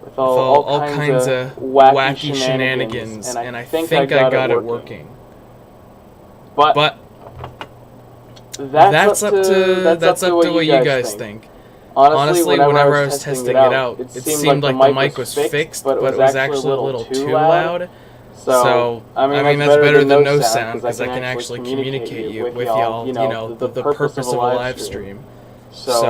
with with all all kinds kinds of of wacky wacky shenanigans, shenanigans, and I and I think I think I got it got it working. working. But But that's up what to you what you guys guys think. think. Honestly, Honestly, whenever I whenever was I was testing it testing it out, out, it it seemed seemed like the like the mic mic was was fixed, fixed, but it but was it was actually a actually a little little too too loud. loud. So, So, I mean, I that's mean, that's better better than than no no sound, sound, because I because can I can actually actually communicate communicate with with y'all, y'all, the the purpose of a purpose of a live live stream. stream. So, So,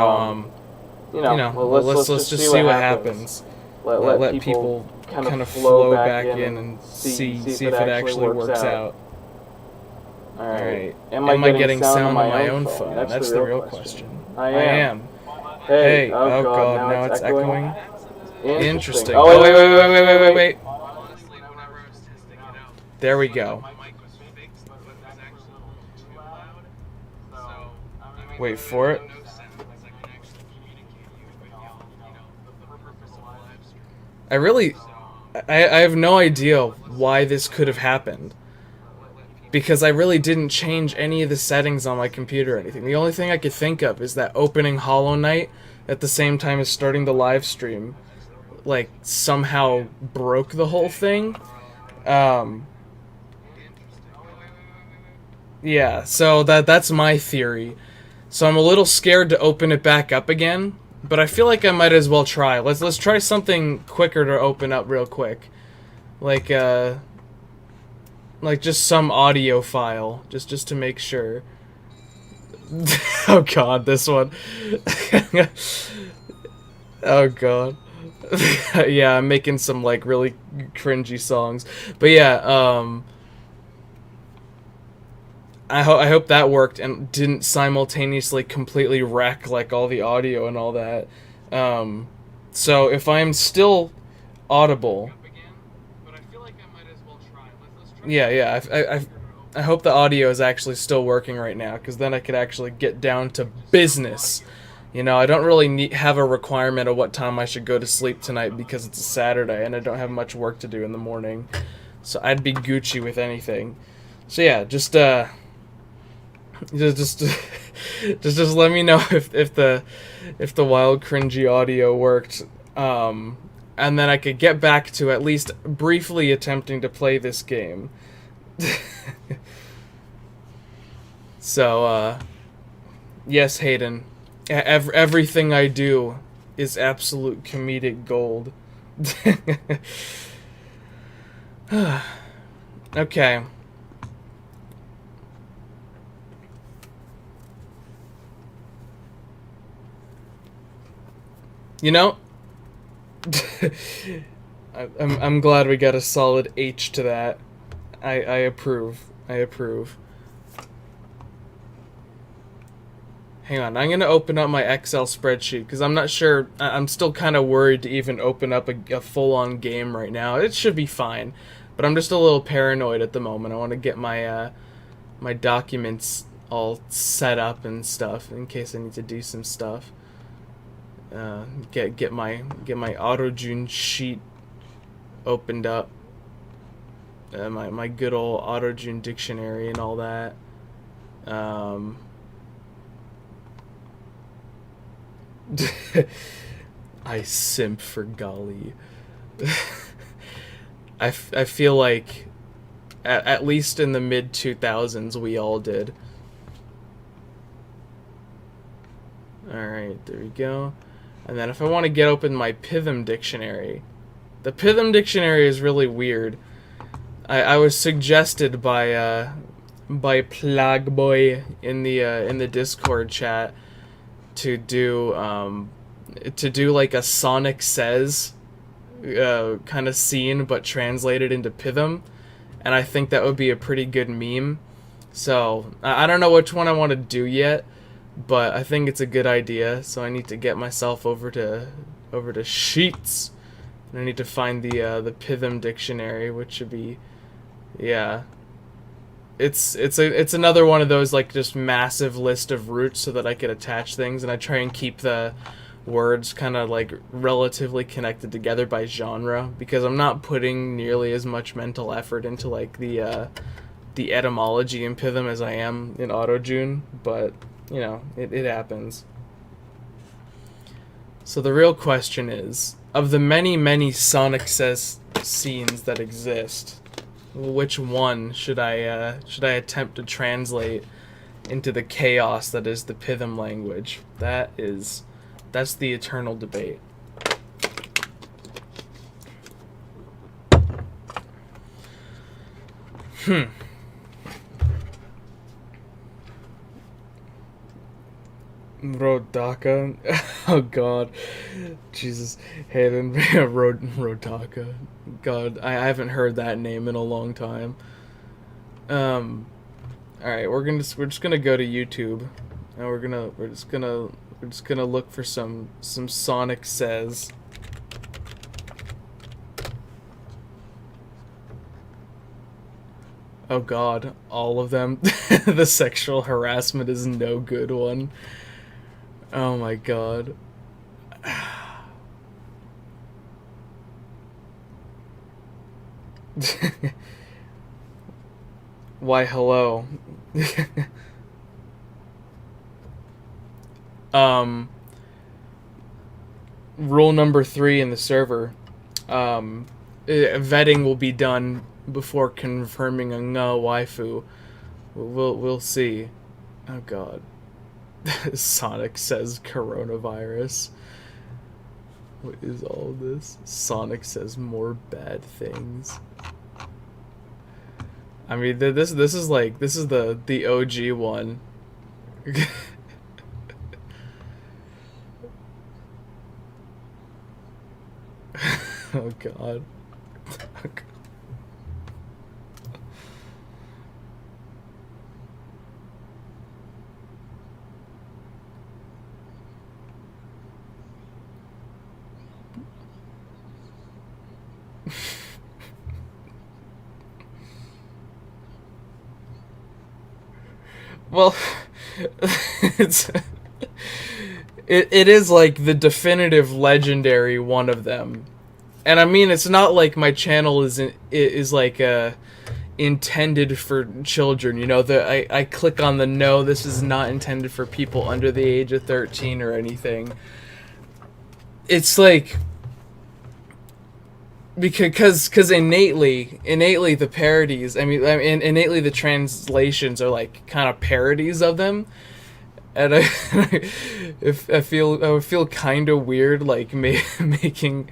well, let's let's just just see see what what happens. happens. Let Let people people kind of kind of flow flow back back in in and and see see if it if it actually actually works works out. out. Alright. Alright, Am I am I getting getting sound on sound on my my own own phone? phone? That's the That's the real real question. question. I I am. am. Hey, Hey, oh oh god, god, now now it's it's echoing. echoing? Interesting. Interesting. Oh, Oh, wait. wait. There we go. Wait for it. I really, I have no idea why this could have happened. Because I really didn't change any of the settings on my computer or anything. The only thing I could think of is that opening Hollow Knight at the same time as starting the live stream, like, somehow broke the whole thing. Um, yeah, so that's my theory. So I'm a little scared to open it back up again, but I feel like I might as well try. Let's try something quicker to open up real quick. Like just some audio file, just to make sure. Oh god, this one. Oh god. Yeah, I'm making some like really cringy songs. But yeah, I hope that worked and didn't simultaneously completely wreck like all the audio and all that. Um, so if I'm still audible, yeah, I hope the audio is actually still working right now, because then I could actually get down to business. You know, I don't really have a requirement of what time I should go to sleep tonight because it's a Saturday and I don't have much work to do in the morning. So I'd be Gucci with anything. So yeah, just just let me know if the wild cringy audio worked, and then I could get back to at least briefly attempting to play this game. So yes, Hayden, everything I do is absolute comedic gold. Okay. You know, I'm glad we got a solid H to that. I approve. I approve. Hang on, I'm gonna open up my Excel spreadsheet because I'm not sure. I'm still kind of worried to even open up a full-on game right now. It should be fine, but I'm just a little paranoid at the moment. I want to get my my documents all set up and stuff in case I need to do some stuff. Get my AutoJune sheet opened up. My good old AutoJune dictionary and all that. I simp for golly. I feel like at least in the mid 2000s we all did. Alright, there we go. And then if I want to get open my Python dictionary, the Python dictionary is really weird. I was suggested by Plagboy in the Discord chat to do like a Sonic Says kind of scene, but translated into Python, and I think that would be a pretty good meme. So I don't know which one I want to do yet, but I think it's a good idea. So I need to get myself over to Sheets, and I need to find the Python dictionary, which should be, yeah. It's another one of those like just massive list of roots so that I could attach things, and I try and keep the words kind of like relatively connected together by genre, because I'm not putting nearly as much mental effort into like the etymology in Python as I am in AutoJune, but it happens. So the real question is, of the many Sonic Says scenes that exist, which one should I attempt to translate into the chaos that is the Python language? That's the eternal debate. Rodaka. Oh god. Jesus. Hayden. Rodaka. God, I haven't heard that name in a long time. Alright, we're just gonna go to YouTube. And we're just gonna look for some Sonic Says. Oh god, all of them. The sexual harassment is no good one. Oh my god. Why, hello. Rule number 3 in the server. Vetting will be done before confirming a waifu. We'll see. Oh god. Sonic Says coronavirus. What is all this? Sonic Says more bad things. I mean, this is the OG one. Oh god. Well, it is like the definitive legendary one of them. And I mean, it's not like my channel is like intended for children, you know. I click on the no, this is not intended for people under the age of 13 or anything. It's like because innately the parodies, I mean innately the translations are like kind of parodies of them. And I feel kind of weird, like making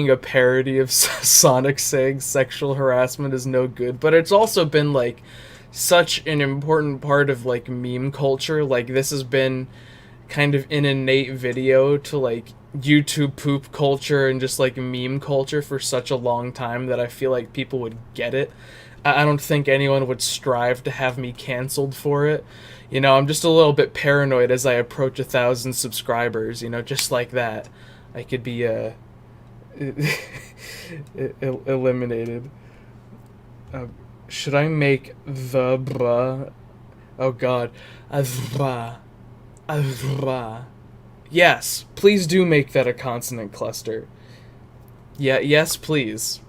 a parody of Sonic saying sexual harassment is no good. But it's also been like such an important part of like meme culture. Like this has been kind of an innate video to like YouTube poop culture and just like meme culture for such a long time that I feel like people would get it. I don't think anyone would strive to have me canceled for it. You know, I'm just a little bit paranoid as I approach 1,000 subscribers, you know, just like that. I could be eliminated. Should I make the bra? Oh god. Yes, please do make that a consonant cluster. Yeah, yes, please.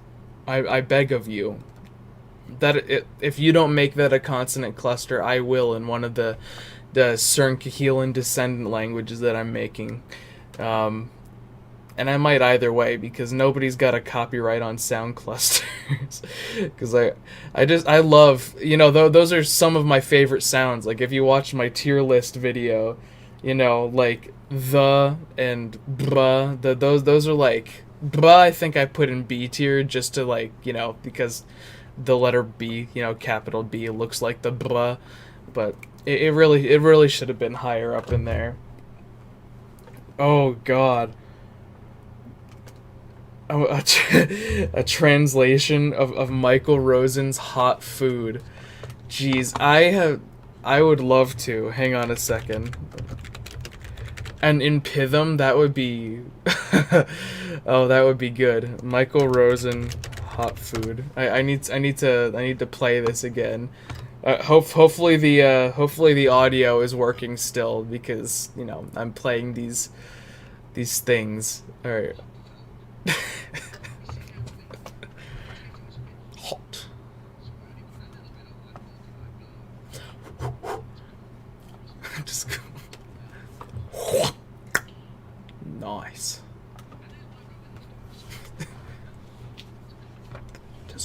I beg of you. If you don't make that a consonant cluster, I will in one of the Cerncahelan descendant languages that I'm making. And I might either way, because nobody's got a copyright on sound clusters. Because I love, you know, those are some of my favorite sounds. Like if you watch my tier list video, you know, like the and bruh, those are like, bruh I think I put in B tier just to like, you know, because the letter B, you know, capital B looks like the bruh, but it really should have been higher up in there. Oh god. Oh, a translation of Michael Rosen's Hot Food. Jeez, I would love to. Hang on a second. And in Python, that would be oh, that would be good. Michael Rosen Hot Food. I need to play this again. Hopefully the audio is working still, because you know I'm playing these things. All right. Hot. Just go. Nice.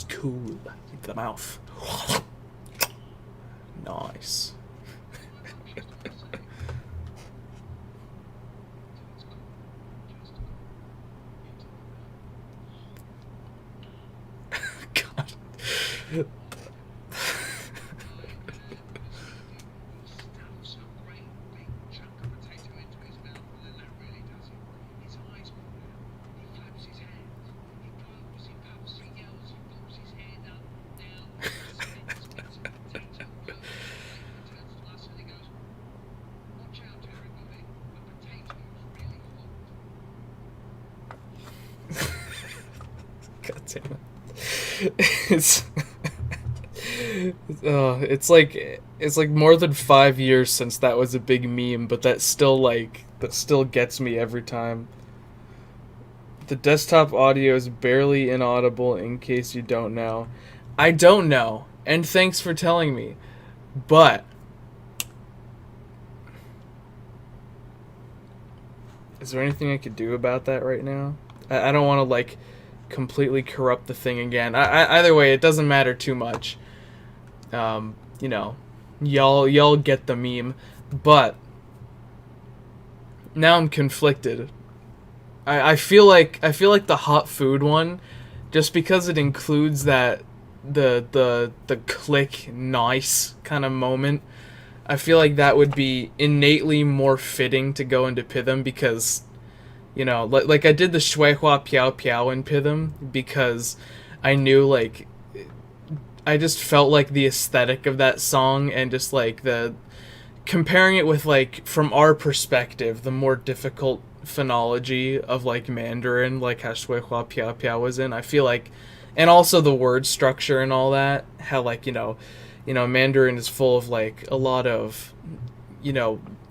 It's cool. Into the mouth. Nice. God. God damn it. It's like more than 5 years since that was a big meme, but that still gets me every time. The desktop audio is barely inaudible in case you don't know. I don't know, and thanks for telling me. But is there anything I could do about that right now? I don't want to like completely corrupt the thing again. Either way, it doesn't matter too much. You know, y'all get the meme, but now I'm conflicted. I feel like the hot food one, just because it includes that the click nice kind of moment. I feel like that would be innately more fitting to go into Python because, you know, like I did the Shui Hua Piao Piao in Python because I knew like I just felt like the aesthetic of that song and just like the comparing it with like from our perspective the more difficult phonology of like Mandarin, like how Shui Hua Piao Piao was in. I feel like, and also the word structure and all that, how like you know Mandarin is full of like a lot of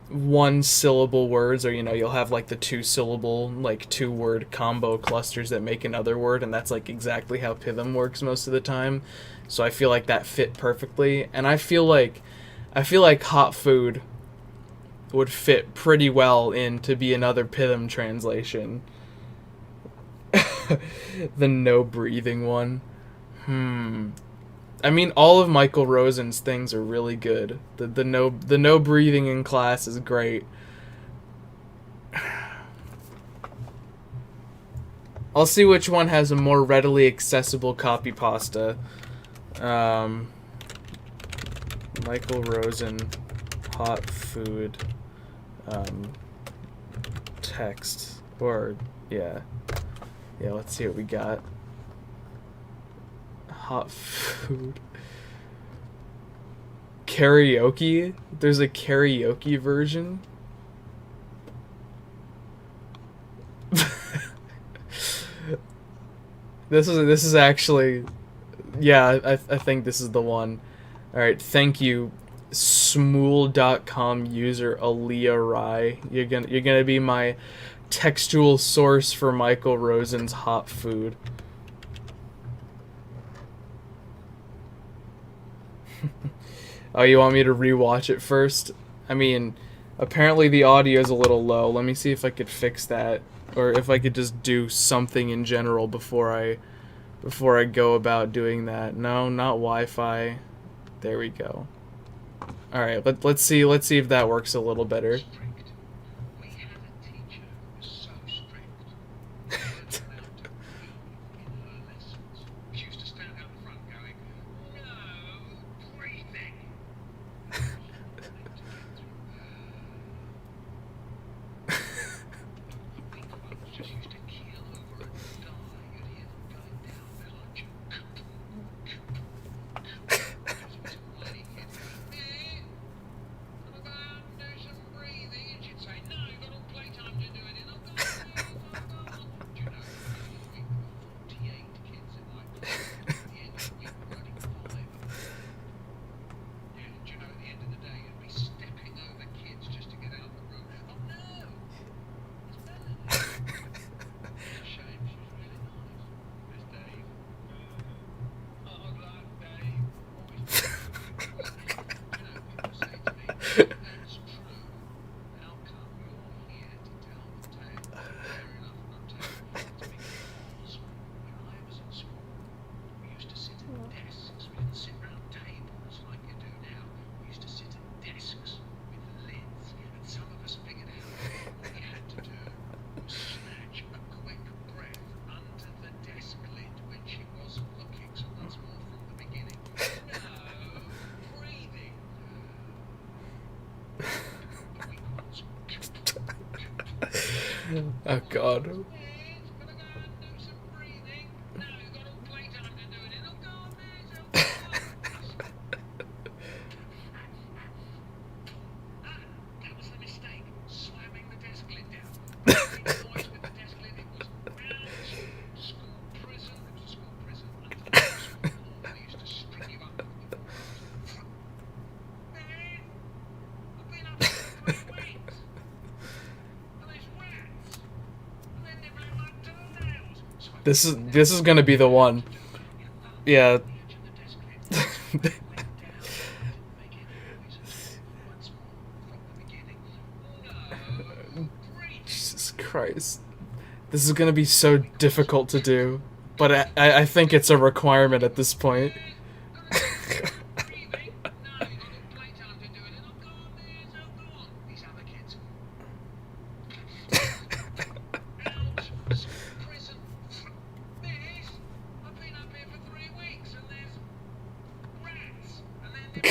one syllable words, or you'll have like the 2 syllable like 2 word combo clusters that make another word, and that's like exactly how Python works most of the time. So I feel like that fit perfectly, and I feel like hot food would fit pretty well in to be another Python translation. The no breathing one. I mean, all of Michael Rosen's things are really good. The no breathing in class is great. I'll see which one has a more readily accessible copy pasta. Michael Rosen, hot food, text, or yeah. Let's see what we got. Hot food. Karaoke? There's a karaoke version? This is actually, yeah, I think this is the one. Alright, thank you, Smool.com user Aaliyah Rai. You're gonna be my textual source for Michael Rosen's hot food. Oh, you want me to rewatch it first? I mean, apparently the audio is a little low. Let me see if I could fix that, or if I could just do something in general before I go about doing that. No, not Wi-Fi. There we go. All right, let's see if that works a little better. Oh god. This is gonna be the one. Yeah. Jesus Christ. This is gonna be so difficult to do. But I think it's a requirement at this point.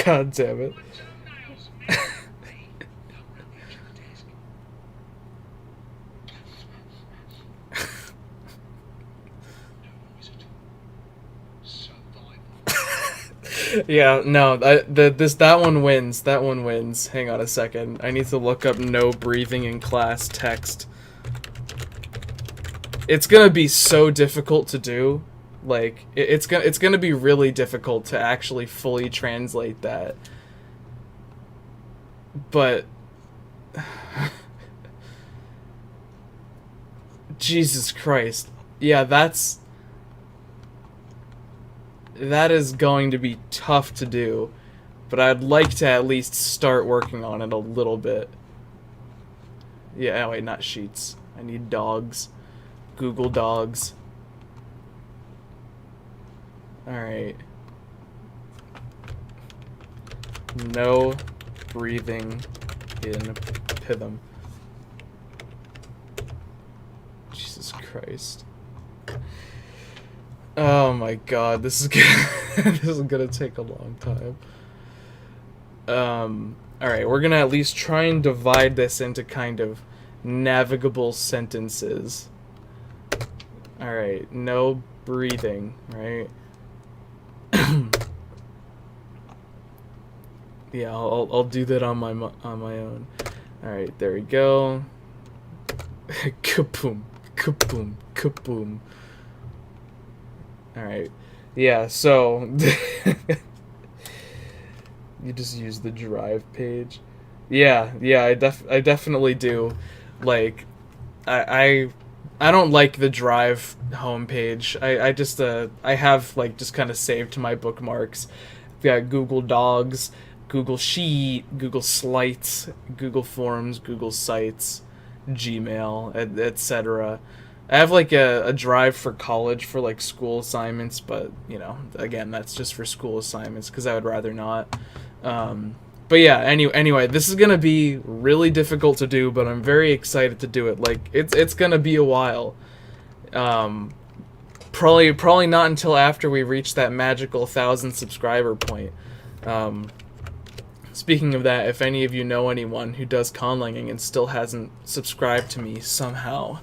God damn it. Yeah, no, that one wins. That one wins. Hang on a second. I need to look up no breathing in class text. It's gonna be so difficult to do. Like, it's gonna be really difficult to actually fully translate that. But Jesus Christ. Yeah, that is going to be tough to do, but I'd like to at least start working on it a little bit. Yeah, wait, not sheets. I need dogs. Google dogs. Alright. No breathing in Python. Jesus Christ. Oh my god, this is gonna take a long time. Alright, we're gonna at least try and divide this into kind of navigable sentences. Alright, no breathing, right? Yeah, I'll do that on my own. Alright, there we go. Kaboom, kaboom, kaboom. Alright, yeah, so you just use the drive page. Yeah, I definitely do. Like, I don't like the drive homepage. I just I have like just kind of saved to my bookmarks. I've got Google Dogs, Google Sheet, Google Slides, Google Forms, Google Sites, Gmail, etc. I have like a drive for college for like school assignments, but you know, again, that's just for school assignments because I would rather not. But yeah, anyway, this is gonna be really difficult to do, but I'm very excited to do it. Like it's gonna be a while. Probably not until after we reach that magical 1,000 subscriber point. Speaking of that, if any of you know anyone who does conlanging and still hasn't subscribed to me somehow,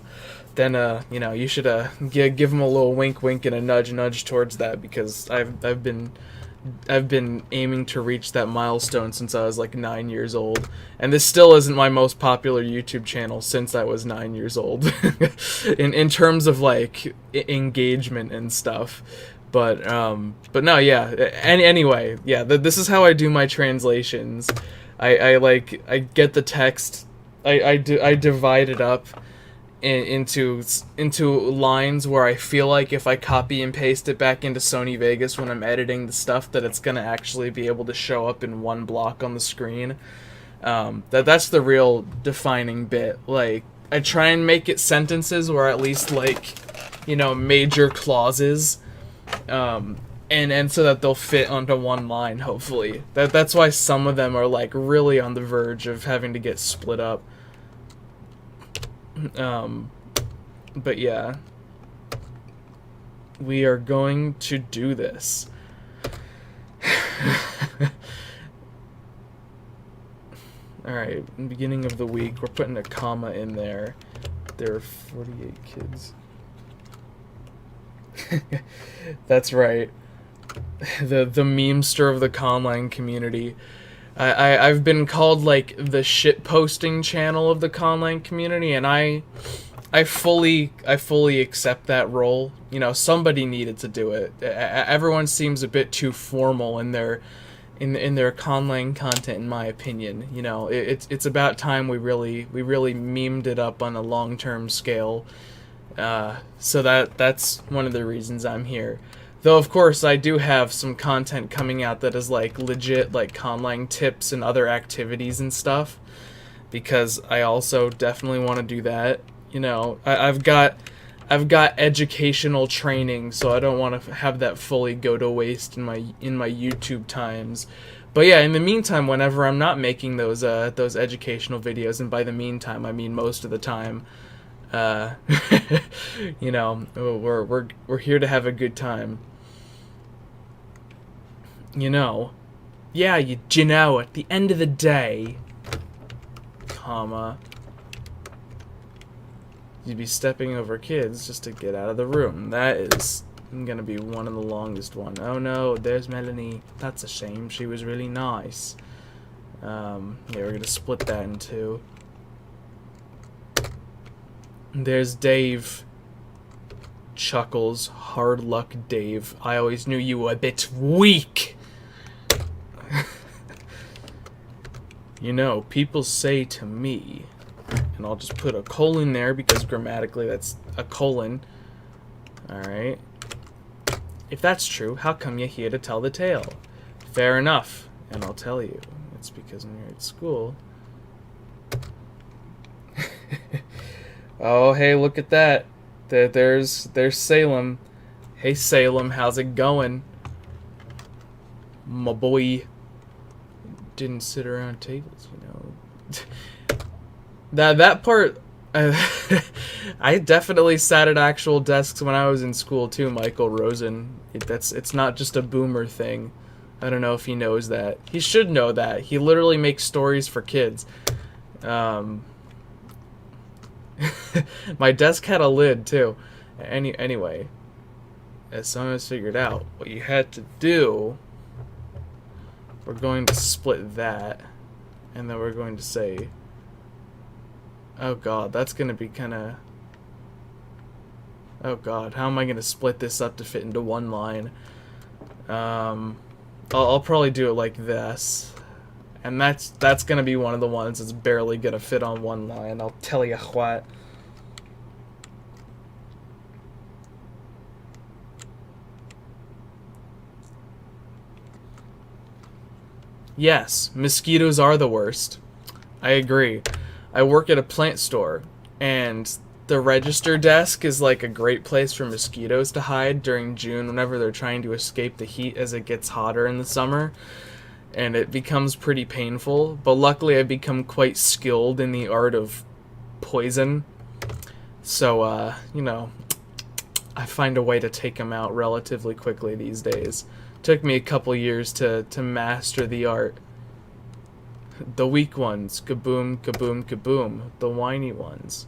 then you know, you should give them a little wink and a nudge towards that, because I've been aiming to reach that milestone since I was like 9 years old, and this still isn't my most popular YouTube channel since I was 9 years old in terms of like engagement and stuff. But no, yeah. Anyway, yeah. This is how I do my translations. I get the text. I divide it up into lines where I feel like if I copy and paste it back into Sony Vegas when I'm editing the stuff, that it's gonna actually be able to show up in one block on the screen. That's the real defining bit. Like, I try and make it sentences, or at least like, you know, major clauses. And so that they'll fit onto one line, hopefully. That's why some of them are like really on the verge of having to get split up. But yeah, we are going to do this. Alright, beginning of the week, we're putting a comma in there. There are 48 kids. That's right. The memester of the conlang community. I've been called like the shit posting channel of the conlang community, and I fully accept that role. You know, somebody needed to do it. Everyone seems a bit too formal in their conlang content, in my opinion. You know, it's about time we really memed it up on a long-term scale. So that's one of the reasons I'm here. Though, of course, I do have some content coming out that is, like, legit, like, conlang tips and other activities and stuff. Because I also definitely want to do that. You know, I've got educational training, so I don't want to have that fully go to waste in my YouTube times. But yeah, in the meantime, whenever I'm not making those educational videos, and by the meantime, I mean most of the time, you know, we're here to have a good time. You know, yeah, you know, at the end of the day, comma, you'd be stepping over kids just to get out of the room. That is gonna be one of the longest one. Oh no, there's Melanie. That's a shame. She was really nice. Yeah, we're gonna split that in two. There's Dave. Chuckles. Hard luck, Dave. I always knew you were a bit weak. You know, people say to me, and I'll just put a colon there because grammatically that's a colon. Alright. If that's true, how come you're here to tell the tale? Fair enough, and I'll tell you. It's because when you're at school... Oh, hey, look at that. There's Salem. Hey, Salem, how's it going? My boy didn't sit around tables, you know. That part... I definitely sat at actual desks when I was in school too, Michael Rosen. It's not just a boomer thing. I don't know if he knows that. He should know that. He literally makes stories for kids. My desk had a lid too. Anyway, as someone has figured out what you had to do, we're going to split that, and then we're going to say, oh god, that's going to be kind of... Oh god, how am I going to split this up to fit into one line? I'll probably do it like this. And that's going to be one of the ones that's barely going to fit on one line, I'll tell you what. Yes, mosquitoes are the worst. I agree. I work at a plant store, and the register desk is like a great place for mosquitoes to hide during June whenever they're trying to escape the heat as it gets hotter in the summer. And it becomes pretty painful, but luckily I've become quite skilled in the art of poison. So, you know, I find a way to take them out relatively quickly these days. Took me a couple years to master the art. The weak ones, kaboom, kaboom, kaboom. The whiny ones.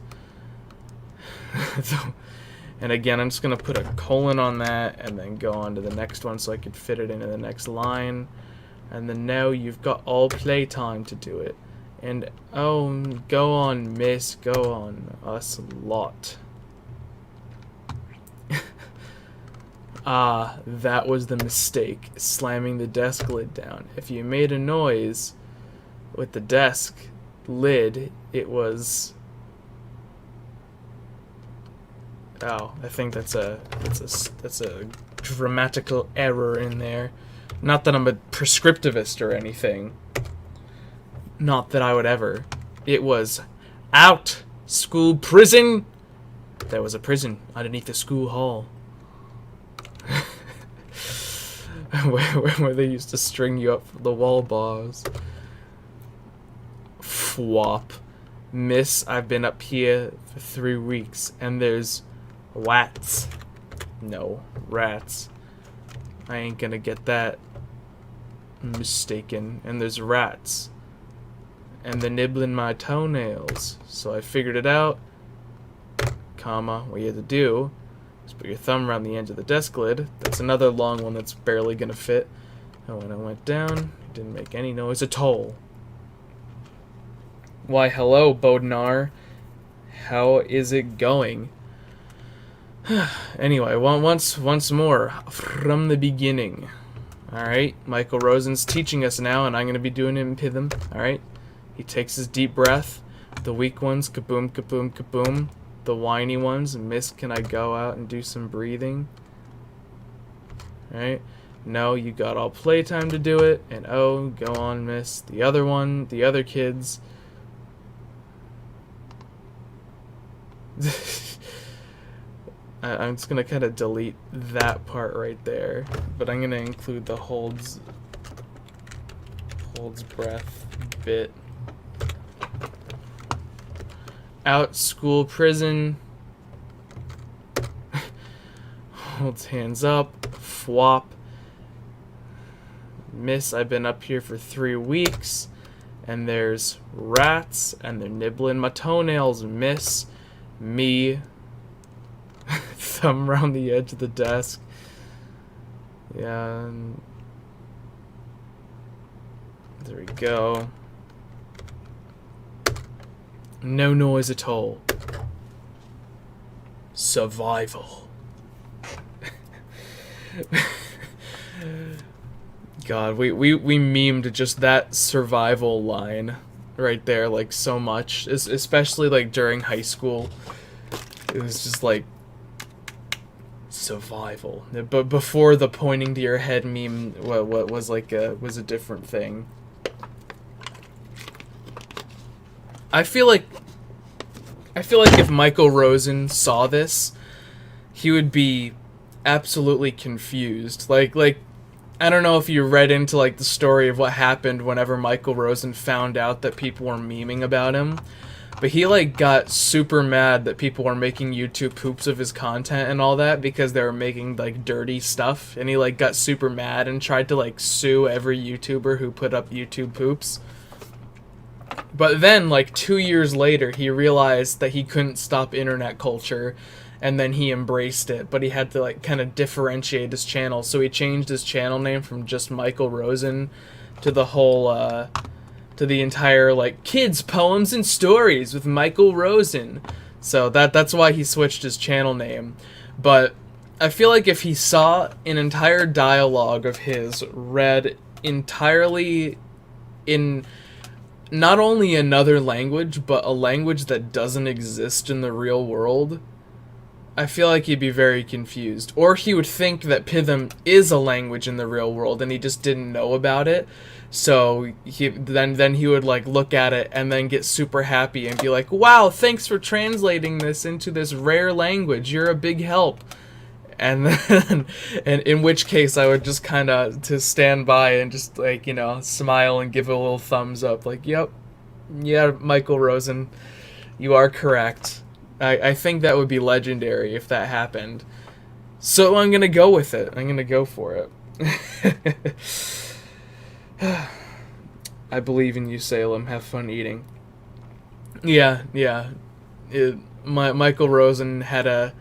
And again, I'm just going to put a colon on that and then go on to the next one so I could fit it into the next line. And then now you've got all playtime to do it. And, oh, go on, miss, go on, us lot. Ah, that was the mistake, slamming the desk lid down. If you made a noise with the desk lid, it was... Oh, I think that's a grammatical error in there. Not that I'm a prescriptivist or anything. Not that I would ever. It was out, school prison. There was a prison underneath the school hall. where they used to string you up for the wall bars. Fwop. Miss, I've been up here for 3 weeks, and there's rats. No, rats. I ain't gonna get that mistaken. And there's rats. And they're nibbling my toenails. So I figured it out. comma, what you have to do is put your thumb around the edge of the desk lid. That's another long one that's barely gonna fit. And when I went down, it didn't make any noise at all. Why, hello, Bodnar. How is it going? Anyway, once more, from the beginning. Alright, Michael Rosen's teaching us now, and I'm going to be doing it in Python. Alright, he takes his deep breath. The weak ones, kaboom, kaboom, kaboom. The whiny ones, miss, can I go out and do some breathing? Alright, no, you got all playtime to do it, and oh, go on, miss. The other one, the other kids. I'm just gonna kind of delete that part right there, but I'm gonna include the holds breath bit. Out, school, prison. Holds hands up. Fwop. Miss, I've been up here for 3 weeks. And there's rats, and they're nibbling my toenails. Miss. Me. Thumb around the edge of the desk. Yeah. There we go. No noise at all. Survival. God, we memed just that survival line right there, like, so much. Especially, like, during high school. It was just, like, survival. But before the pointing to your head meme, what was, like, was a different thing. I feel like if Michael Rosen saw this, he would be absolutely confused. Like I don't know if you read into like the story of what happened whenever Michael Rosen found out that people were memeing about him, but he like got super mad that people were making YouTube poops of his content and all that because they were making like dirty stuff, and he like got super mad and tried to like sue every YouTuber who put up YouTube poops. But then, like, 2 years later, he realized that he couldn't stop internet culture, and then he embraced it, but he had to, like, kind of differentiate his channel, so he changed his channel name from just Michael Rosen to the whole, to the entire, like, Kids, Poems, and Stories with Michael Rosen. So that's why he switched his channel name. But I feel like if he saw an entire dialogue of his read entirely in not only another language, but a language that doesn't exist in the real world, I feel like he'd be very confused. Or he would think that Python is a language in the real world and he just didn't know about it. So then he would like look at it and then get super happy and be like, wow, thanks for translating this into this rare language. You're a big help. And then, and in which case I would just kind of to stand by and just like, you know, smile and give a little thumbs up like, yep, yeah, Michael Rosen, you are correct. I think that would be legendary if that happened. So I'm going to go with it. I'm going to go for it. I believe in you, Salem. Have fun eating. Yeah. Michael Rosen had a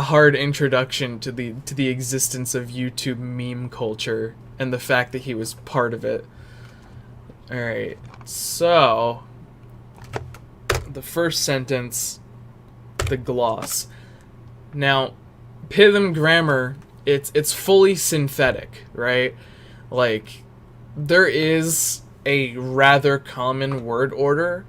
hard introduction to the existence of YouTube meme culture and the fact that he was part of it. Alright, so the first sentence, the gloss. Now, Python grammar, it's fully synthetic, right? Like, there is a rather common word order,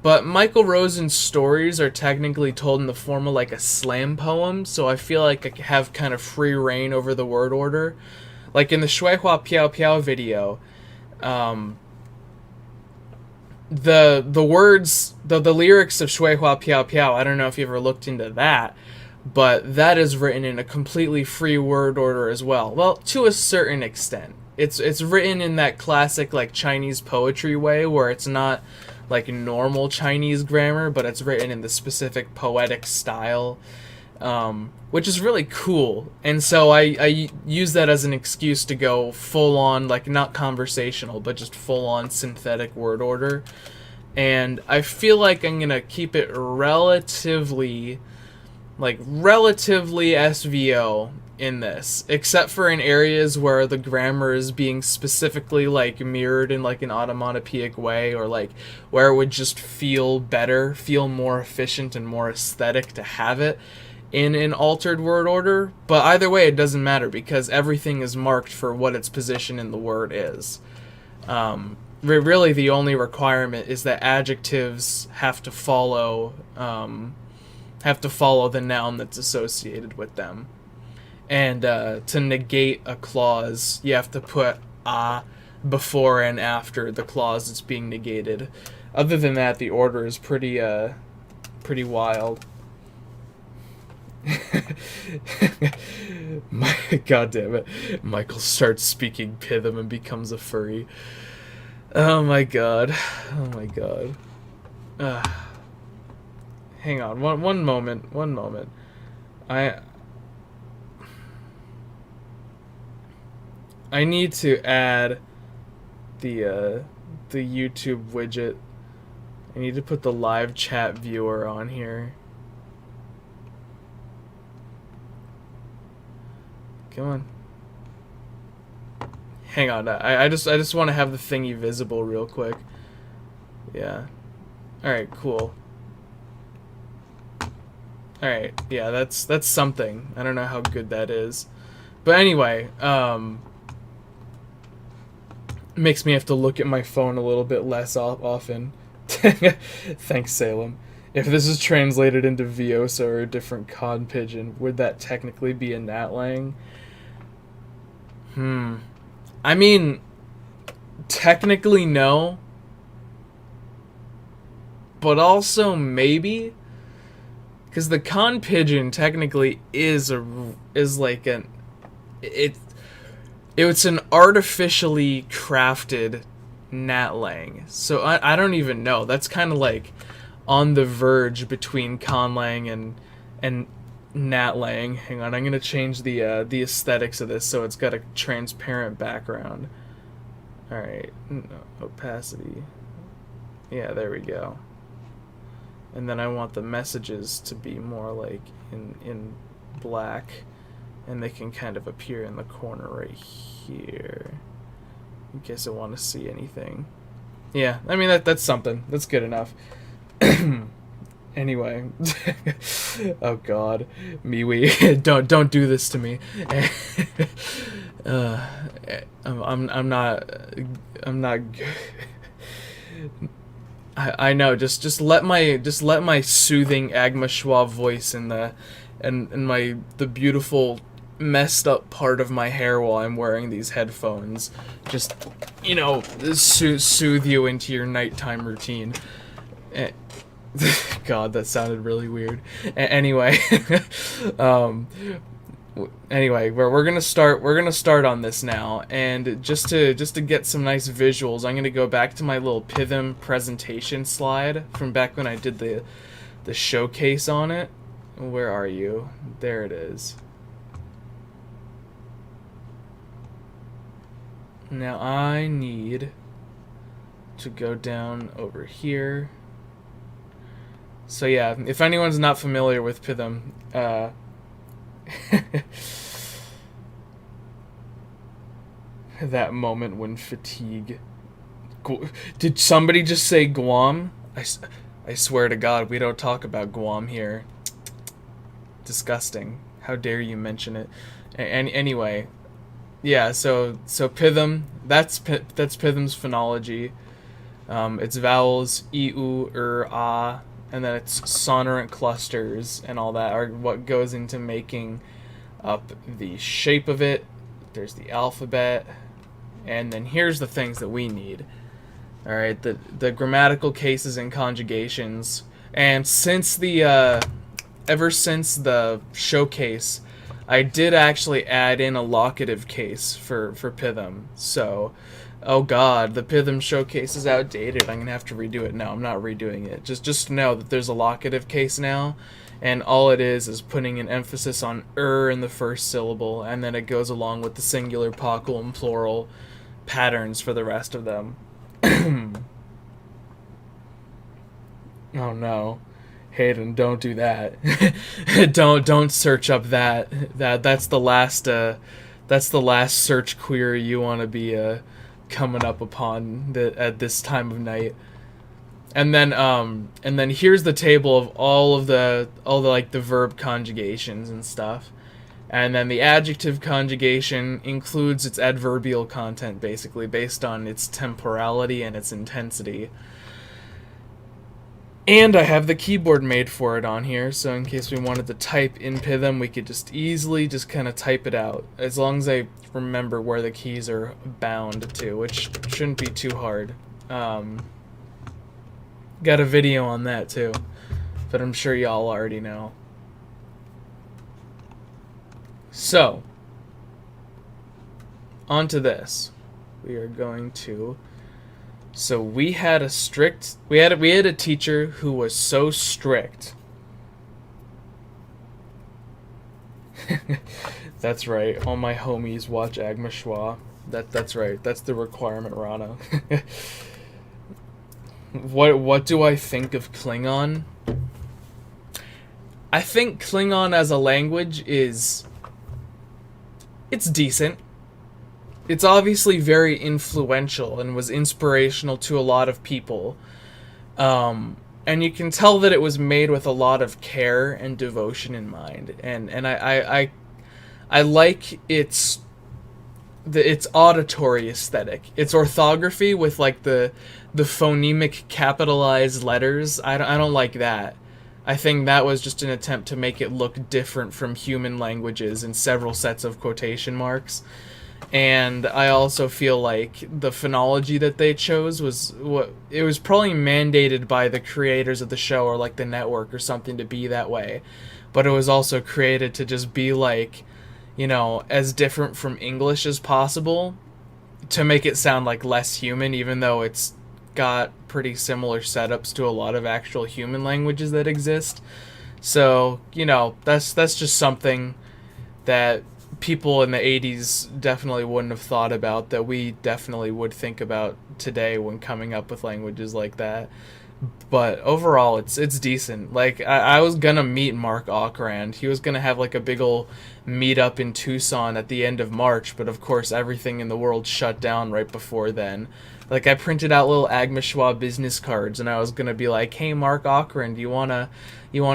but Michael Rosen's stories are technically told in the form of like a slam poem, so I feel like I have kind of free reign over the word order. Like in the Shui Hua Piao Piao video, the words, the lyrics of Shui Hua Piao Piao, I don't know if you ever looked into that, but that is written in a completely free word order as well. Well, to a certain extent. It's written in that classic like Chinese poetry way where it's not like normal Chinese grammar, but it's written in the specific poetic style, which is really cool. And so I use that as an excuse to go full on, like not conversational, but just full on synthetic word order. and I feel like I'm gonna keep it relatively SVO in this, except for in areas where the grammar is being specifically like mirrored in like an onomatopoeic way, or like where it would just feel better, feel more efficient and more aesthetic to have it in an altered word order. But either way, it doesn't matter because everything is marked for what its position in the word is. Really, the only requirement is that adjectives have to follow the noun that's associated with them. And to negate a clause, you have to put a before and after the clause that's being negated. Other than that, the order is pretty wild. God damn it. Michael starts speaking Python and becomes a furry. Oh my god. Oh my god. Hang on. One moment. I need to add the YouTube widget. I need to put the live chat viewer on here. Come on. Hang on. I just want to have the thingy visible real quick. Yeah. All right. Cool. All right. Yeah. That's something. I don't know how good that is, but anyway. Makes me have to look at my phone a little bit less often. Thanks, Salem. If this is translated into Viosa or a different Con Pigeon, would that technically be a Natlang? I mean, technically no. But also maybe. Because the Con Pigeon technically is like an... It's an artificially crafted Natlang. So I don't even know. That's kind of like on the verge between Conlang and Natlang. Hang on, I'm gonna change the aesthetics of this so it's got a transparent background. All right, opacity. Yeah, there we go. And then I want the messages to be more like in black. And they can kind of appear in the corner right here. In case I want to see anything. Yeah, I mean that's something. That's good enough. Anyway, oh God, MeWe, don't do this to me. I'm not. I know. Just let my soothing Agma Schwa voice in the the beautiful messed up part of my hair while I'm wearing these headphones just, you know, soothe you into your nighttime routine. God, that sounded really weird. Anyway, anyway, we're gonna start on this now, and just to get some nice visuals, I'm gonna go back to my little Python presentation slide from back when I did the showcase on it. Where are you? There it is. Now I need to go down over here. So yeah, if anyone's not familiar with Python, that moment when fatigue... Did somebody just say Guam? I swear to God, we don't talk about Guam here. Disgusting. How dare you mention it? Anyway, yeah. So Python. That's Python's phonology. It's vowels e, u, a, and then it's sonorant clusters and all that are what goes into making up the shape of it. There's the alphabet, and then here's the things that we need. All right, the grammatical cases and conjugations, and since the ever since the showcase, I did actually add in a locative case for Python. So, oh God, the Python showcase is outdated. I'm gonna have to redo it. No, I'm not redoing it. Just know that there's a locative case now, and all it is putting an emphasis on in the first syllable, and then it goes along with the singular, pockle, and plural patterns for the rest of them. Oh no. Hayden, don't do that. Don't search up that's the last search query you want to be coming up upon at this time of night. And then here's the table of all the like the verb conjugations and stuff. And then the adjective conjugation includes its adverbial content, basically based on its temporality and its intensity. And I have the keyboard made for it on here, so in case we wanted to type in Python, we could just easily just kind of type it out, as long as I remember where the keys are bound to, which shouldn't be too hard. Got a video on that too, but I'm sure y'all already know. So, onto this. We are going to... So we had a teacher who was so strict. That's right. All my homies watch Agma Schwa. That's right. That's the requirement, Rana. What do I think of Klingon? I think Klingon as a language it's decent. It's obviously very influential and was inspirational to a lot of people. And you can tell that it was made with a lot of care and devotion in mind. And I like its auditory aesthetic. Its orthography with like the phonemic capitalized letters. I don't like that. I think that was just an attempt to make it look different from human languages in several sets of quotation marks. And I also feel like the phonology that they chose was probably mandated by the creators of the show or like the network or something to be that way. But it was also created to just be like, you know, as different from English as possible to make it sound like less human, even though it's got pretty similar setups to a lot of actual human languages that exist. So, you know, that's just something that people in the 80s definitely wouldn't have thought about, that we definitely would think about today when coming up with languages like that. But overall, it's decent. Like, I was gonna meet Mark Ockrand. He was gonna have like a big ol' meetup in Tucson at the end of March, but of course everything in the world shut down right before then. Like, I printed out little Agma Schwa business cards, and I was gonna be like, hey, Mark Ockrand, you wanna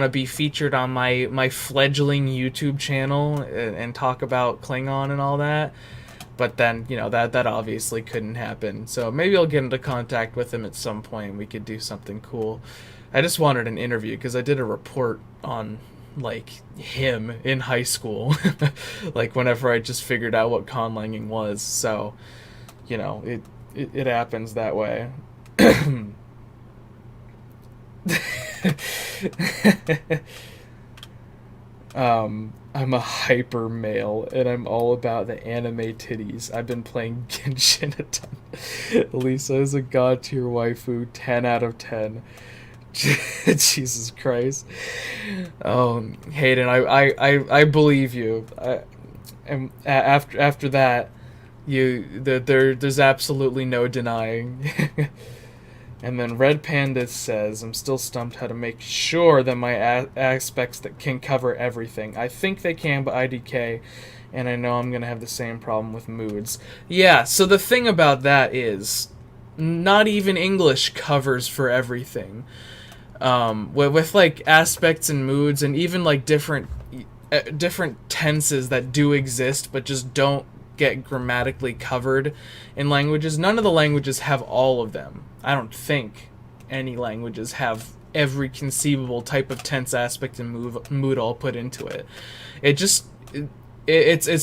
be featured on my fledgling YouTube channel and talk about Klingon and all that? But then, you know, that obviously couldn't happen. So maybe I'll get into contact with him at some point and we could do something cool. I just wanted an interview because I did a report on, like, him in high school. Like, whenever I just figured out what conlanging was. So, you know, it happens that way. I'm a hyper male, and I'm all about the anime titties. I've been playing Genshin a ton. Lisa is a god tier waifu, 10 out of 10. Jesus Christ. Oh, Hayden, I believe you. After that, there's absolutely no denying. And then Red Panda says, I'm still stumped how to make sure that my aspects that can cover everything. I think they can, but IDK, and I know I'm going to have the same problem with moods. Yeah, so the thing about that is, not even English covers for everything. With like aspects and moods and even like different tenses that do exist but just don't get grammatically covered in languages. None of the languages have all of them. I don't think any languages have every conceivable type of tense aspect and mood all put into it. It's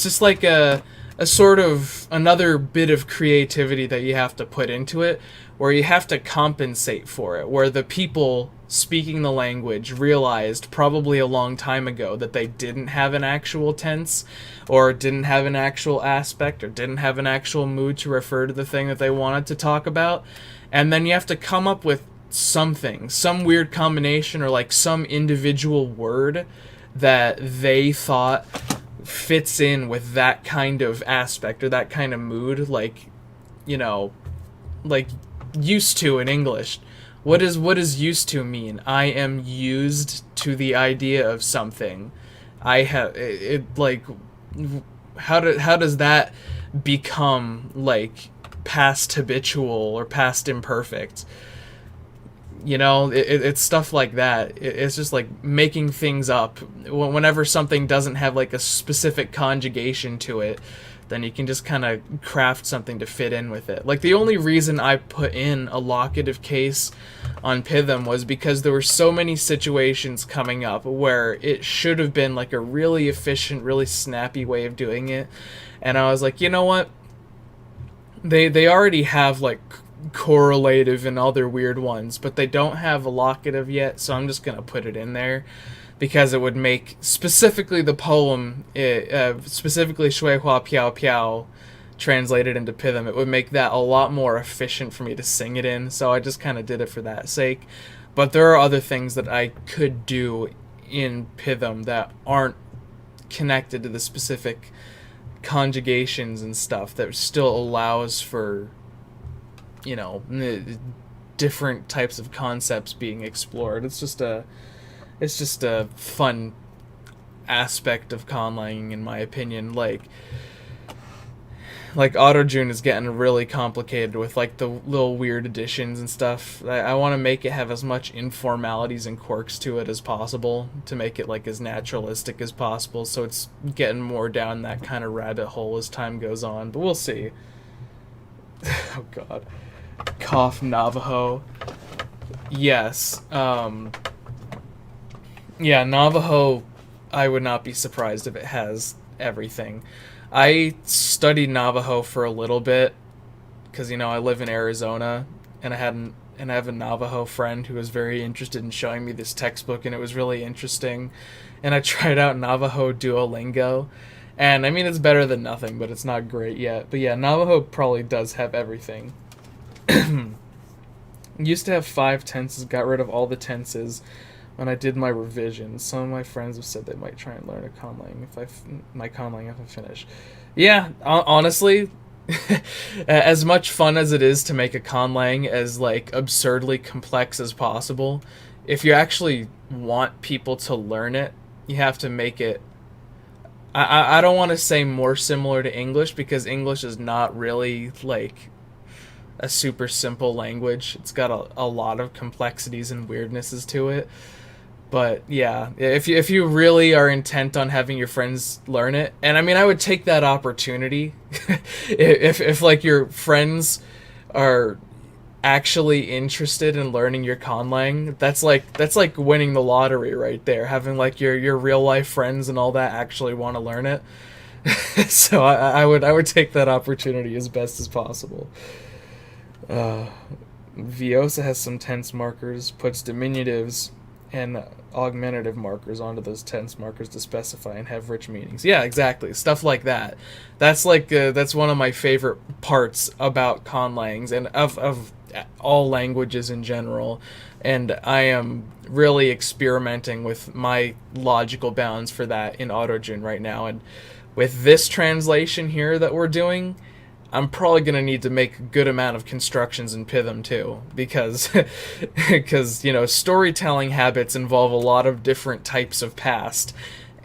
just like a sort of another bit of creativity that you have to put into it, where you have to compensate for it, where the people speaking the language realized probably a long time ago that they didn't have an actual tense, or didn't have an actual aspect, or didn't have an actual mood to refer to the thing that they wanted to talk about. And then you have to come up with something, some weird combination, or like some individual word that they thought fits in with that kind of aspect or that kind of mood, like, you know, like used to in English. what is used to mean? I am used to the idea of something. I have it like how does that become like past habitual or past imperfect? You know, it's stuff like that. It's just like making things up. Whenever something doesn't have like a specific conjugation to it, then you can just kind of craft something to fit in with it. Like the only reason I put in a locative case on Python was because there were so many situations coming up where it should have been like a really efficient, really snappy way of doing it. And I was like, you know what? They already have like correlative and other weird ones, but they don't have a locative yet, so I'm just gonna put it in there because it would make specifically the poem, specifically Shui Hua Piao Piao, translated into Python, it would make that a lot more efficient for me to sing it in, so I just kind of did it for that sake. But there are other things that I could do in Python that aren't connected to the specific conjugations and stuff that still allows for, you know, different types of concepts being explored. It's just a fun aspect of conlanging, in my opinion. Like AutoJune is getting really complicated with like the little weird additions and stuff. I want to make it have as much informalities and quirks to it as possible to make it like as naturalistic as possible, so it's getting more down that kind of rabbit hole as time goes on, but we'll see. Oh god. Cough Navajo. Yes. Yeah, Navajo, I would not be surprised if it has everything. I studied Navajo for a little bit because, you know, I live in Arizona, and I have a Navajo friend who was very interested in showing me this textbook, and it was really interesting. And I tried out Navajo Duolingo, and I mean, it's better than nothing, but it's not great yet. But yeah, Navajo probably does have everything. Used to have 5 tenses, got rid of all the tenses when I did my revisions. Some of my friends have said they might try and learn a conlang if I finish. Yeah, honestly, as much fun as it is to make a conlang as like absurdly complex as possible, if you actually want people to learn it, you have to make it. I don't want to say more similar to English, because English is not really like a super simple language. It's got a lot of complexities and weirdnesses to it. But yeah, if you really are intent on having your friends learn it, and I mean, I would take that opportunity. if like your friends are actually interested in learning your conlang, that's like winning the lottery right there. Having like your real life friends and all that actually want to learn it. So I would take that opportunity as best as possible. Viosa has some tense markers, puts diminutives and augmentative markers onto those tense markers to specify and have rich meanings. Yeah, exactly. Stuff like that. That's like that's one of my favorite parts about conlangs and of all languages in general. And I am really experimenting with my logical bounds for that in AutoJune right now. And with this translation here that we're doing, I'm probably going to need to make a good amount of constructions in Python too, because you know, storytelling habits involve a lot of different types of past,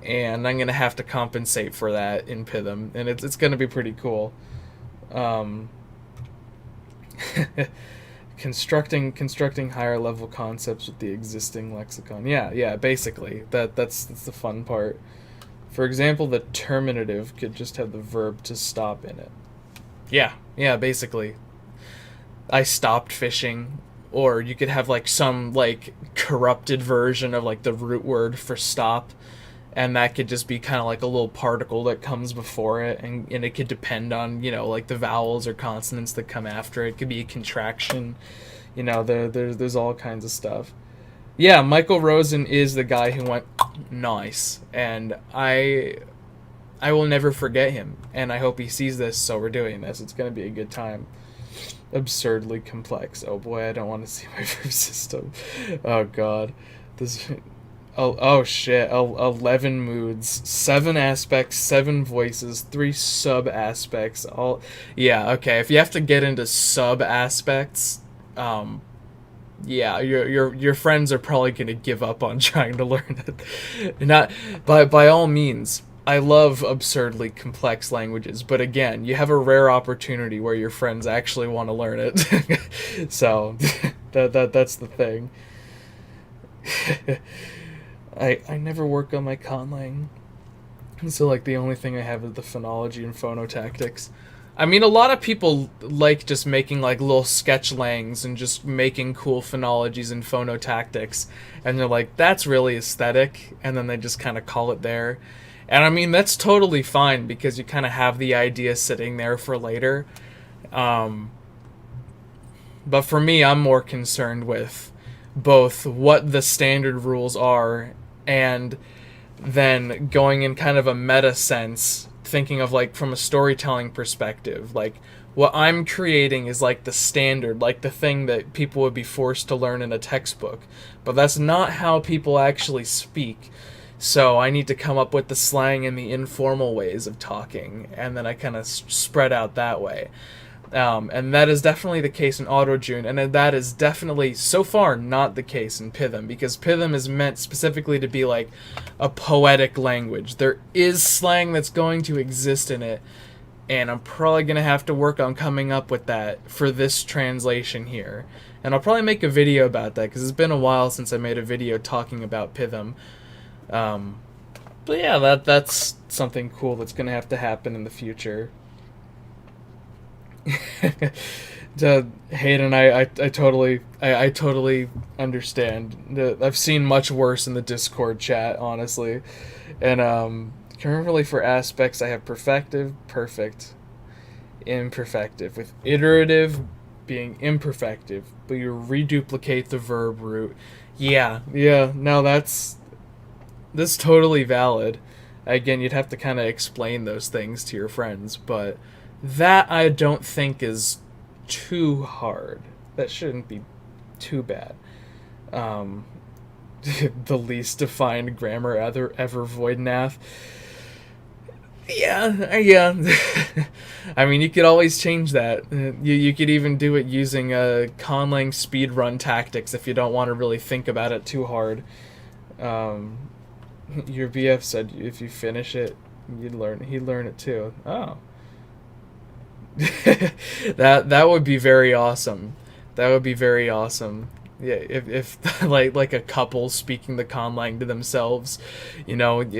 and I'm going to have to compensate for that in Python, and it's going to be pretty cool. Constructing higher level concepts with the existing lexicon. Yeah, basically that's the fun part. For example, the terminative could just have the verb to stop in it. Yeah, basically. I stopped fishing, or you could have like some like corrupted version of like the root word for stop, and that could just be kind of like a little particle that comes before it, and it could depend on, you know, like the vowels or consonants that come after it. It could be a contraction, you know, there's all kinds of stuff. Yeah, Michael Rosen is the guy who went nice, and I will never forget him, and I hope he sees this, so we're doing this. It's going to be a good time. Absurdly complex. Oh boy, I don't want to see my verb system. Oh god. This... Oh shit. 11 moods, 7 aspects, 7 voices, 3 sub-aspects. All... Yeah, okay. If you have to get into sub-aspects, yeah, your friends are probably gonna give up on trying to learn it. Not by all means. I love absurdly complex languages, but again, you have a rare opportunity where your friends actually want to learn it. So that's the thing. I never work on my conlang. So like the only thing I have is the phonology and phonotactics. I mean, a lot of people like just making like little sketch langs and just making cool phonologies and phonotactics, and they're like, that's really aesthetic, and then they just kind of call it there. And I mean, that's totally fine because you kind of have the idea sitting there for later. Um, but for me, I'm more concerned with both what the standard rules are and then going in kind of a meta sense, thinking of like from a storytelling perspective, like what I'm creating is like the standard, like the thing that people would be forced to learn in a textbook, but that's not how people actually speak. So I need to come up with the slang and the informal ways of talking, and then I kind of spread out that way. And that is definitely the case in AutoJune, and that is definitely, so far, not the case in Python, because Python is meant specifically to be like a poetic language. There is slang that's going to exist in it, and I'm probably going to have to work on coming up with that for this translation here. And I'll probably make a video about that, because it's been a while since I made a video talking about Python. But yeah, that's something cool that's going to have to happen in the future. Hayden, I totally understand. I've seen much worse in the Discord chat, honestly. And currently for aspects, I have perfective, perfect, imperfective, with iterative being imperfective, but you reduplicate the verb root. Yeah, no, that's totally valid. Again, you'd have to kind of explain those things to your friends, but that I don't think is too hard. That shouldn't be too bad. The least defined grammar ever void nath. Yeah. I mean, you could always change that. You could even do it using conlang speedrun tactics if you don't want to really think about it too hard. Your BF said if you finish it, he'd learn it too. Oh. that would be very awesome. That would be very awesome. Yeah, if like a couple speaking the conlang to themselves, you don't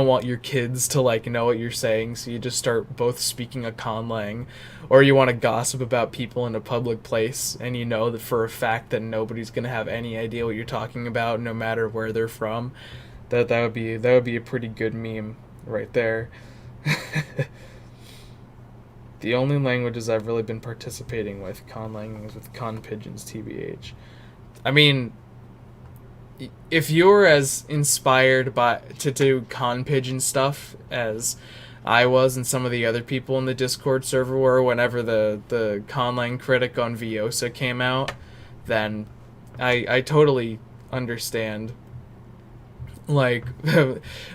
want your kids to like know what you're saying, so you just start both speaking a conlang, or you want to gossip about people in a public place, and you know that for a fact that nobody's gonna have any idea what you're talking about, no matter where they're from. That would be a pretty good meme right there. The only languages I've really been participating with conlanging is with con pigeons, tbh. I mean, if you're as inspired to do con pigeon stuff as I was and some of the other people in the Discord server were whenever the conlang critic on Viosa came out, then I totally understand. Like,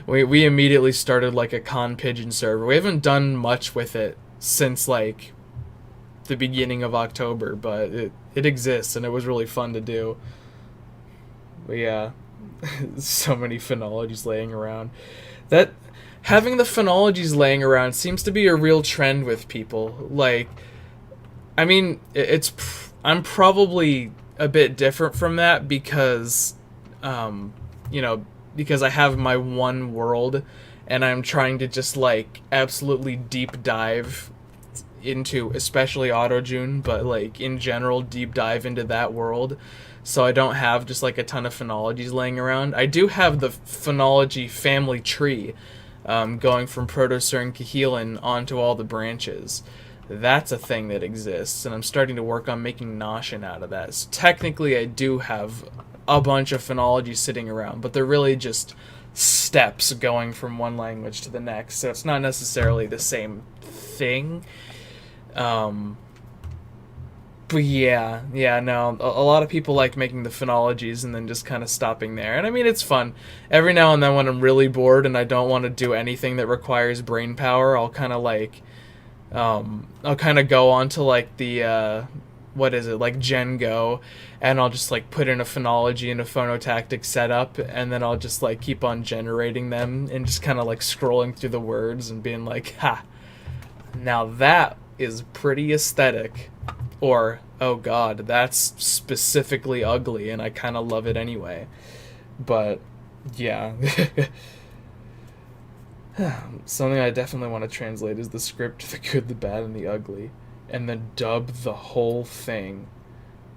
we immediately started like a con pigeon server. We haven't done much with it since like the beginning of October, but it exists and it was really fun to do. But yeah, so many phonologies laying around. That having the phonologies laying around seems to be a real trend with people. Like, I mean, I'm probably a bit different from that because because I have my one world and I'm trying to just like absolutely deep dive into, especially AutoJune, but like in general deep dive into that world. So I don't have just like a ton of phonologies laying around. I do have the phonology family tree going from Proto-Cern Kahilin onto all the branches. That's a thing that exists, and I'm starting to work on making Notion out of that. So technically I do have a bunch of phonologies sitting around, but they're really just steps going from one language to the next, so it's not necessarily the same thing. But yeah, no, a lot of people like making the phonologies and then just kind of stopping there. And I mean, it's fun. Every now and then when I'm really bored and I don't want to do anything that requires brain power, I'll kind of like, I'll kind of go on to like the what is it, like Django, and I'll just like put in a phonology and a phonotactic setup, and then I'll just like keep on generating them and just kind of like scrolling through the words and being like, ha, now that is pretty aesthetic, or oh god, that's specifically ugly and I kind of love it anyway. But yeah. Something I definitely want to translate is the script, the good, the bad, and the ugly, and then dub the whole thing.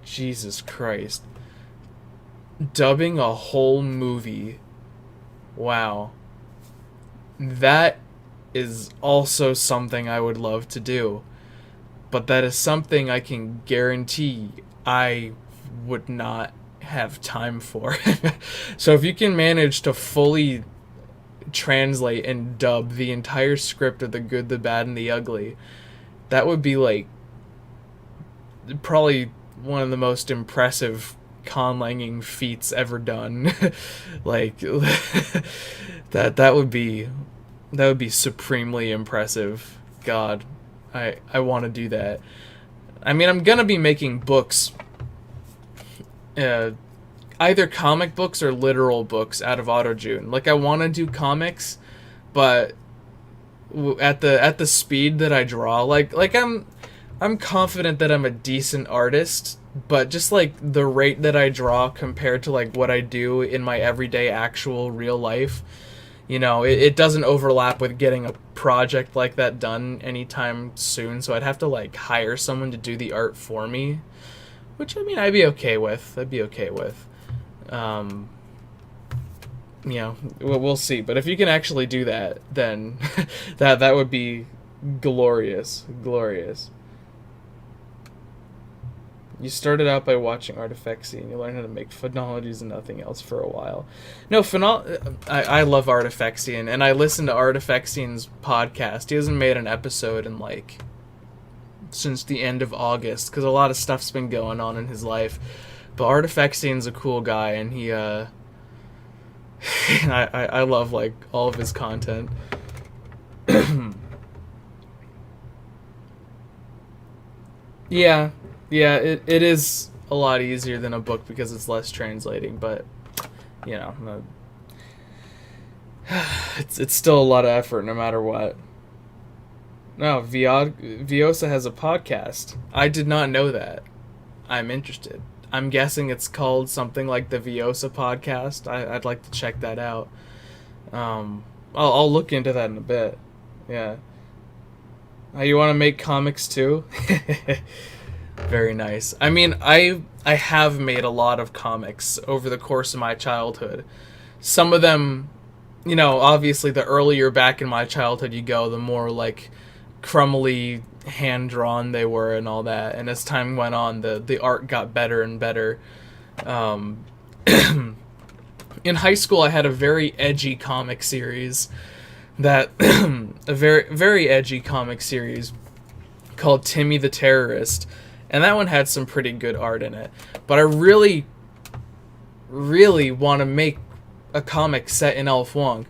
Jesus Christ. Dubbing a whole movie. Wow. That is also something I would love to do. But that is something I can guarantee I would not have time for. So if you can manage to fully translate and dub the entire script of the good, the bad, and the ugly, that would be like probably one of the most impressive conlanging feats ever done. Like that would be supremely impressive. God, I want to do that. I mean, I'm gonna be making books, either comic books or literal books out of AutoJune. Like, I want to do comics, but at the speed that I draw, like I'm confident that I'm a decent artist, but just like the rate that I draw compared to like what I do in my everyday actual real life, you know, it doesn't overlap with getting a project like that done anytime soon. So I'd have to like hire someone to do the art for me, which I mean I'd be okay with. You know, we'll see. But if you can actually do that, then that would be glorious. You started out by watching Artifexy, and you learned how to make phonologies and nothing else for a while. No, I love Artifexy, and I listened to Artifexy's podcast. He hasn't made an episode in like since the end of August, because a lot of stuff's been going on in his life. But Artifexion's a cool guy, and he I love like all of his content. Yeah, it is a lot easier than a book because it's less translating, but you know, it's still a lot of effort no matter what. No, Viosa has a podcast. I did not know that. I'm interested. I'm guessing it's called something like the Viosa podcast. I'd like to check that out. I'll look into that in a bit. Yeah. You want to make comics too? Very nice. I mean, I have made a lot of comics over the course of my childhood. Some of them, you know, obviously the earlier back in my childhood you go, the more like crumbly hand-drawn they were and all that. And as time went on, the art got better and better. In high school, I had a very edgy comic series a very, very edgy comic series called Timmy the Terrorist. And that one had some pretty good art in it. But I really, really want to make a comic set in Elf Wong.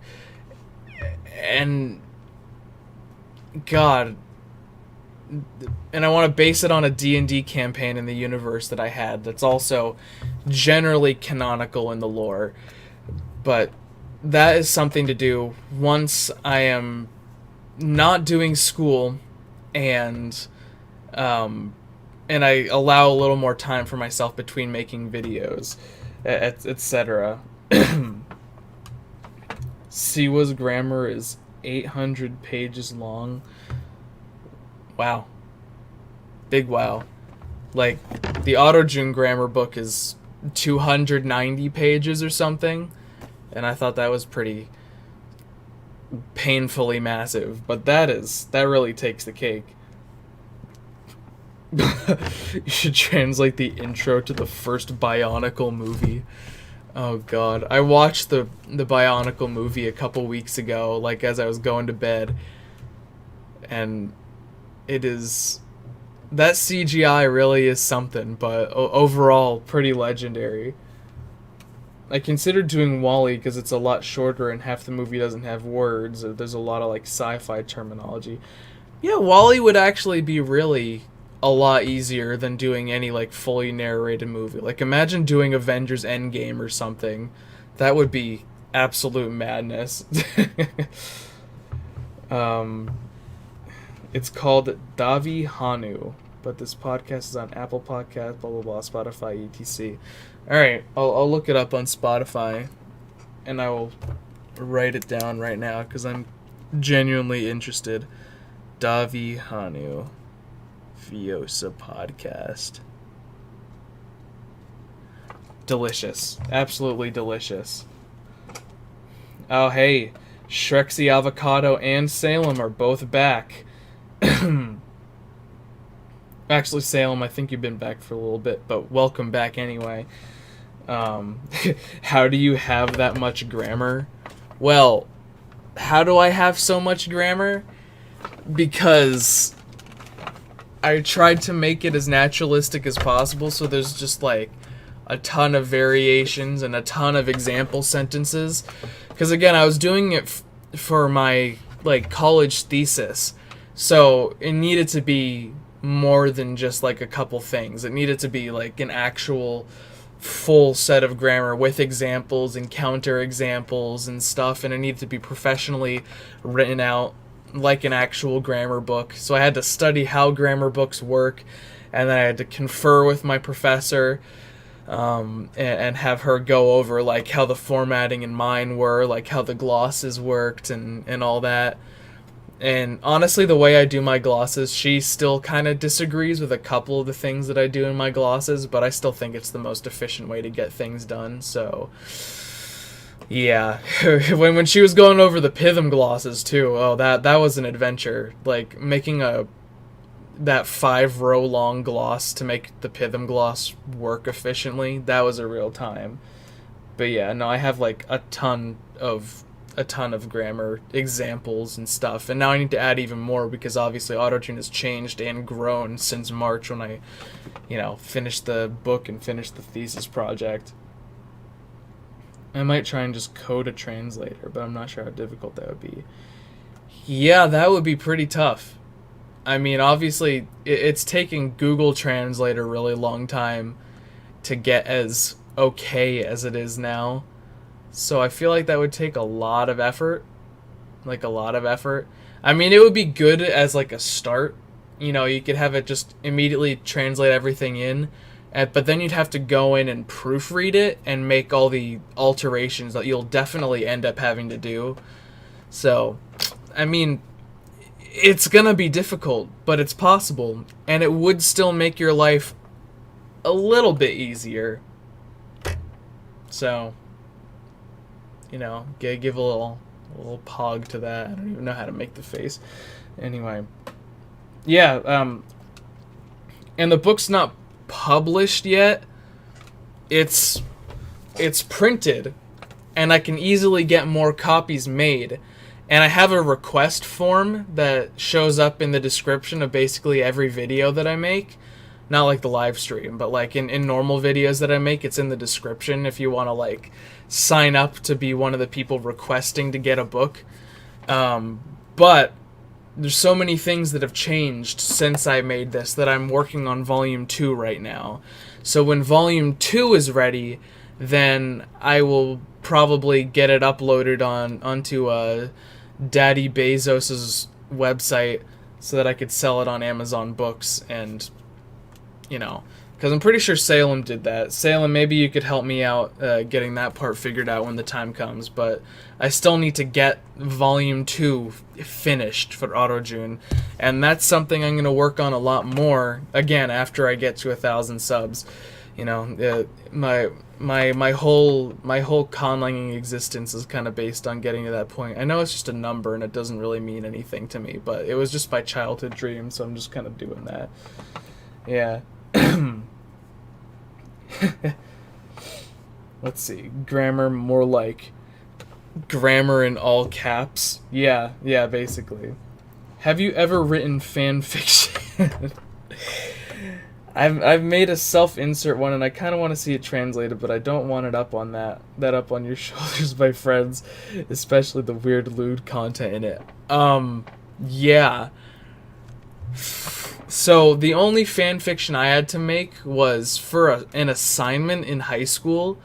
And God, and I want to base it on a D&D campaign in the universe that I had that's also generally canonical in the lore. But that is something to do once I am not doing school and I allow a little more time for myself between making videos, etc. Siwa's grammar is 800 pages long. Wow. Big wow. Like, the AutoJune grammar book is 290 pages or something, and I thought that was pretty painfully massive, but that really takes the cake. You should translate the intro to the first Bionicle movie. Oh god. I watched the Bionicle movie a couple weeks ago, like as I was going to bed. And it is... that CGI really is something, but overall, pretty legendary. I considered doing WALL-E because it's a lot shorter and half the movie doesn't have words. There's a lot of like sci-fi terminology. Yeah, WALL-E would actually be really a lot easier than doing any like fully narrated movie. Like imagine doing Avengers Endgame or something. That would be absolute madness. It's called Davi Hanu, but this podcast is on Apple Podcasts, blah blah blah, Spotify, etc. All right, I'll look it up on Spotify, and I will write it down right now because I'm genuinely interested. Davi Hanu, Viosa podcast. Delicious, absolutely delicious. Oh hey, Shrexy Avocado and Salem are both back. Actually, Salem, I think you've been back for a little bit, but welcome back anyway. How do you have that much grammar? Well, how do I have so much grammar? Because I tried to make it as naturalistic as possible, so there's just like a ton of variations and a ton of example sentences. Because again, I was doing it for my like college thesis, so it needed to be more than just like a couple things. It needed to be like an actual full set of grammar with examples and counter examples and stuff, and it needed to be professionally written out like an actual grammar book. So I had to study how grammar books work, and then I had to confer with my professor and have her go over like how the formatting in mine were, like how the glosses worked and all that. And honestly, the way I do my glosses, she still kind of disagrees with a couple of the things that I do in my glosses, but I still think it's the most efficient way to get things done. So yeah, when she was going over the Python glosses too, oh that was an adventure. Like making that 5-row long gloss to make the Python gloss work efficiently, that was a real time. But yeah, no, I have like a ton of grammar examples and stuff, and now I need to add even more because obviously Autotune has changed and grown since March when I, finished the book and finished the thesis project. I might try and just code a translator, but I'm not sure how difficult that would be. Yeah, that would be pretty tough. I mean, obviously, it's taking Google Translate a really long time to get as okay as it is now. So I feel like that would take a lot of effort. Like, a lot of effort. I mean, it would be good as, like, a start. You could have it just immediately translate everything in. But then you'd have to go in and proofread it and make all the alterations that you'll definitely end up having to do. So, I mean, it's gonna be difficult, but it's possible. And it would still make your life a little bit easier. So, give a little pog to that. I don't even know how to make the face. Anyway. Yeah, and the book's not published yet. It's printed, and I can easily get more copies made. And I have a request form that shows up in the description of basically every video that I make. Not like the live stream, but like in normal videos that I make, it's in the description if you want to like sign up to be one of the people requesting to get a book. But there's so many things that have changed since I made this that I'm working on Volume 2 right now. So when Volume 2 is ready, then I will probably get it uploaded onto Daddy Bezos's website so that I could sell it on Amazon Books and, because I'm pretty sure Salem did that. Salem, maybe you could help me out getting that part figured out when the time comes, but I still need to get Volume 2 finished for Autotune, and that's something I'm going to work on a lot more, again, after I get to 1,000 subs. My whole conlanging existence is kind of based on getting to that point. I know it's just a number and it doesn't really mean anything to me, but it was just my childhood dream, so I'm just kind of doing that. Yeah. Let's see. Grammar, more like grammar in all caps. Yeah, basically. Have you ever written fan fiction? I've made a self-insert one, and I kind of want to see it translated, but I don't want it up on that up on your shoulders by friends, especially the weird lewd content in it. Yeah. So the only fan fiction I had to make was for an assignment in high school.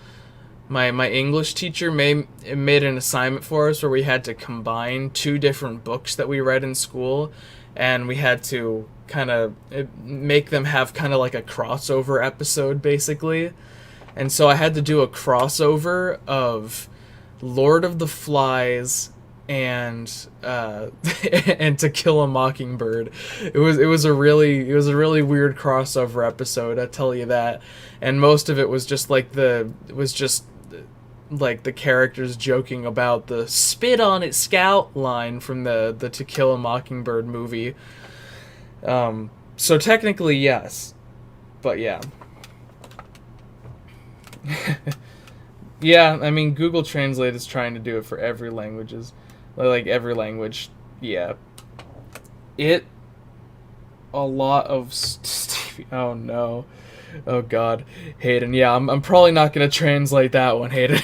My English teacher made an assignment for us where we had to combine two different books that we read in school, and we had to kind of make them have kind of like a crossover episode, basically. And so I had to do a crossover of Lord of the Flies and and To Kill a Mockingbird. It was a really weird crossover episode, I tell you that. And most of it was just like the characters joking about the "spit on it, Scout" line from the To Kill a Mockingbird movie. So technically yes, but yeah. Yeah, I mean, Google Translate is trying to do it for every languages. Like, every language. Yeah. A lot of... Oh, no. Oh, God. Hayden, yeah, I'm probably not going to translate that one, Hayden.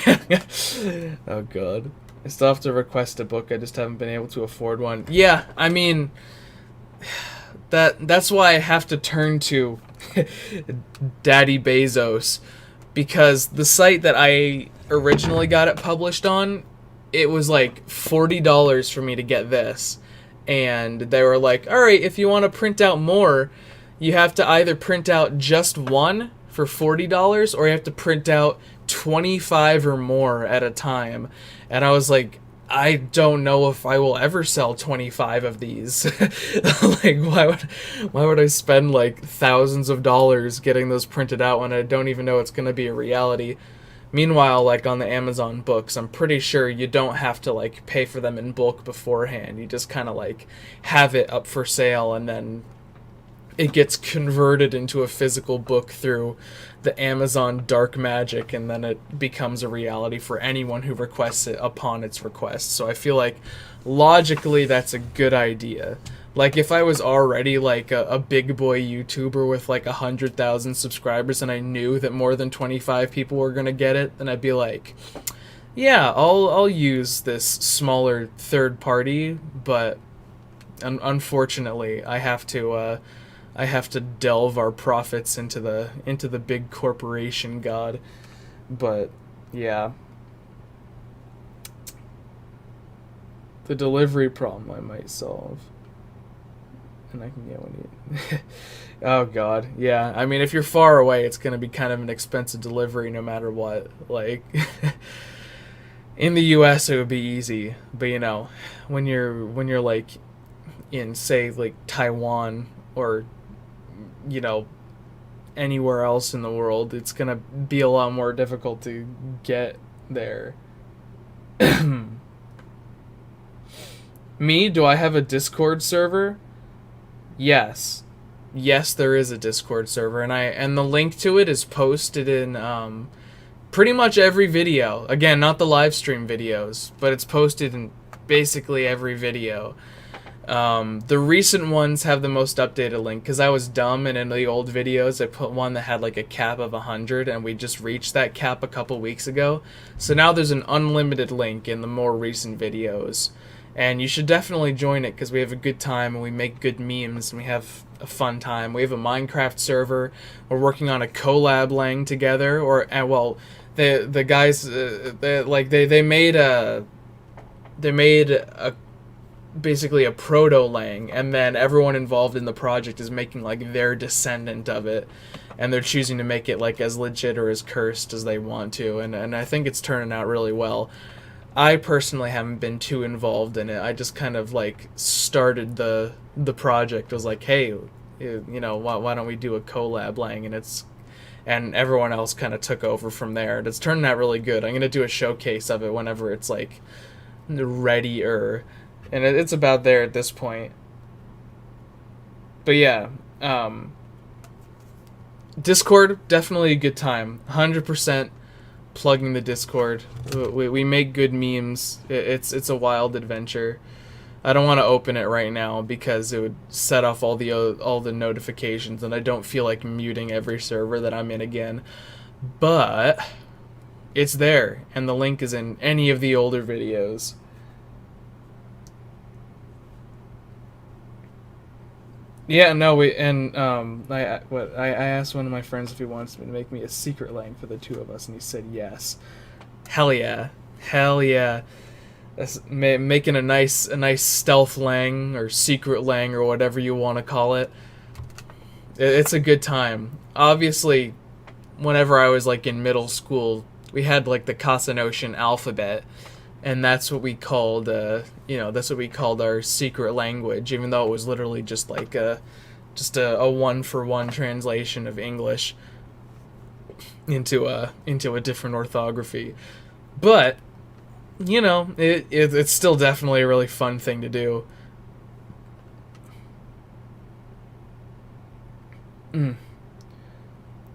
Oh, God. I still have to request a book. I just haven't been able to afford one. Yeah, I mean... That's why I have to turn to Daddy Bezos, because the site that I originally got it published on, it was like $40 for me to get this, and they were like, all right, if you want to print out more, you have to either print out just one for $40 or you have to print out 25 or more at a time. And I was like, I don't know if I will ever sell 25 of these. Like, why would I spend like thousands of dollars getting those printed out when I don't even know it's going to be a reality? Meanwhile, like on the Amazon books, I'm pretty sure you don't have to like pay for them in bulk beforehand. You just kind of like have it up for sale, and then it gets converted into a physical book through the Amazon dark magic, and then it becomes a reality for anyone who requests it upon its request. So I feel like logically that's a good idea. Like, if I was already like a big boy YouTuber with like 100,000 subscribers and I knew that more than 25 people were gonna get it, then I'd be like, yeah, I'll use this smaller third party. But unfortunately, I have to delve our profits into the big corporation god. But yeah, the delivery problem I might solve, and I can get one. Oh god, yeah. I mean, if you're far away, it's gonna be kind of an expensive delivery no matter what. Like, in the U.S. it would be easy, but you know, when you're like in, say, like Taiwan or, you know, anywhere else in the world, it's gonna be a lot more difficult to get there. Me, do I have a Discord server? Yes, there is a Discord server, and the link to it is posted in pretty much every video. Again, not the live stream videos, but it's posted in basically every video. The recent ones have the most updated link, because I was dumb, and in the old videos I put one that had like a cap of 100, and we just reached that cap a couple weeks ago. So now there's an unlimited link in the more recent videos, and you should definitely join it, because we have a good time and we make good memes and we have a fun time. We have a Minecraft server. We're working on a collab lang together, the guys they made a basically a proto lang, and then everyone involved in the project is making like their descendant of it, and they're choosing to make it like as legit or as cursed as they want to, and I think it's turning out really well. I personally haven't been too involved in it. I just kind of like started the project. I was like, hey, you know, why don't we do a collab lang, and everyone else kind of took over from there. It's turning out really good. I'm gonna do a showcase of it whenever it's like ready-er. And it's about there at this point. But yeah, Discord, definitely a good time. 100% plugging the Discord. We make good memes. It's a wild adventure. I don't want to open it right now because it would set off all the notifications, and I don't feel like muting every server that I'm in again. But it's there, and the link is in any of the older videos. Yeah, no, I asked one of my friends if he wants to make me a secret lang for the two of us, and he said yes. Hell yeah, hell yeah. That's making a nice stealth lang or secret lang or whatever you want to call it. It's a good time. Obviously, whenever I was like in middle school, we had like the Casanocian alphabet, and that's what we called that's what we called our secret language, even though it was literally just like a one for one translation of English into a different orthography. But it's still definitely a really fun thing to do.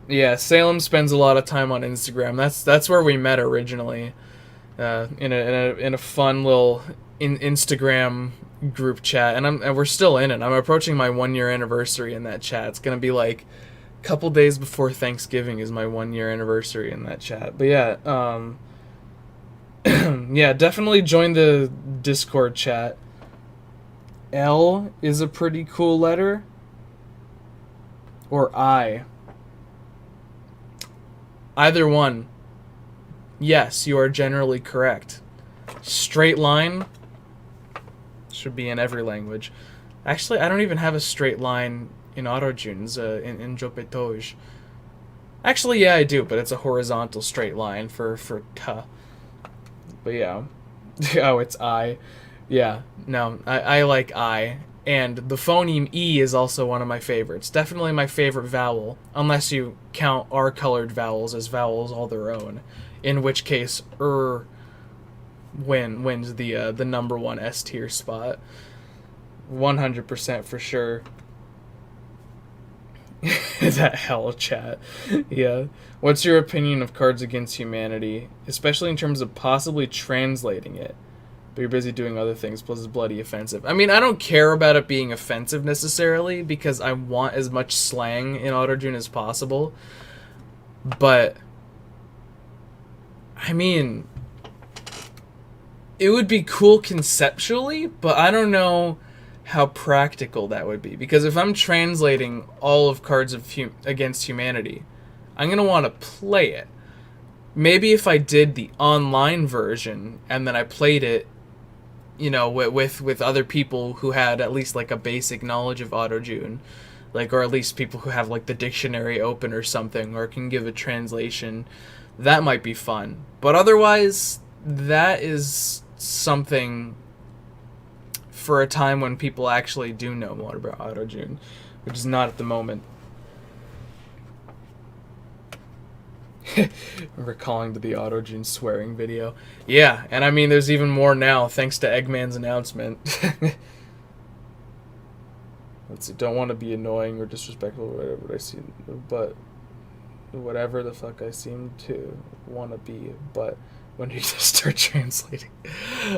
Yeah, Salem spends a lot of time on Instagram. That's where we met originally, in a fun little Instagram group chat, and we're still in it. I'm approaching my 1 year anniversary in that chat. It's gonna be like a couple days before Thanksgiving is my 1 year anniversary in that chat. But yeah, yeah, definitely join the Discord chat. L is a pretty cool letter, or I. Either one. Yes, you are generally correct. Straight line should be in every language. Actually, I don't even have a straight line in Autotunes, in Jopetoj. Actually, yeah, I do, but it's a horizontal straight line for ta. But yeah. Oh, it's I. Yeah, no, I like I. And the phoneme E is also one of my favorites. Definitely my favorite vowel, unless you count R-colored vowels as vowels all their own. In which case, wins the number one S tier spot. 100% for sure. That hell chat. Yeah. What's your opinion of Cards Against Humanity, especially in terms of possibly translating it? But you're busy doing other things, plus it's bloody offensive. I mean, I don't care about it being offensive necessarily, because I want as much slang in Autotune as possible. But, I mean, it would be cool conceptually, but I don't know how practical that would be. Because if I'm translating all of Cards Against Humanity, I'm going to want to play it. Maybe if I did the online version, and then I played it, with other people who had at least like a basic knowledge of Autotune, like, or at least people who have like the dictionary open or something, or can give a translation, that might be fun. But otherwise, that is something for a time when people actually do know more about Autotune, which is not at the moment. Recalling to the Autotune swearing video. Yeah, and I mean, there's even more now, thanks to Eggman's announcement. Let's see, don't want to be annoying or disrespectful or whatever I see, but whatever the fuck I seem to want to be, but when you just start translating.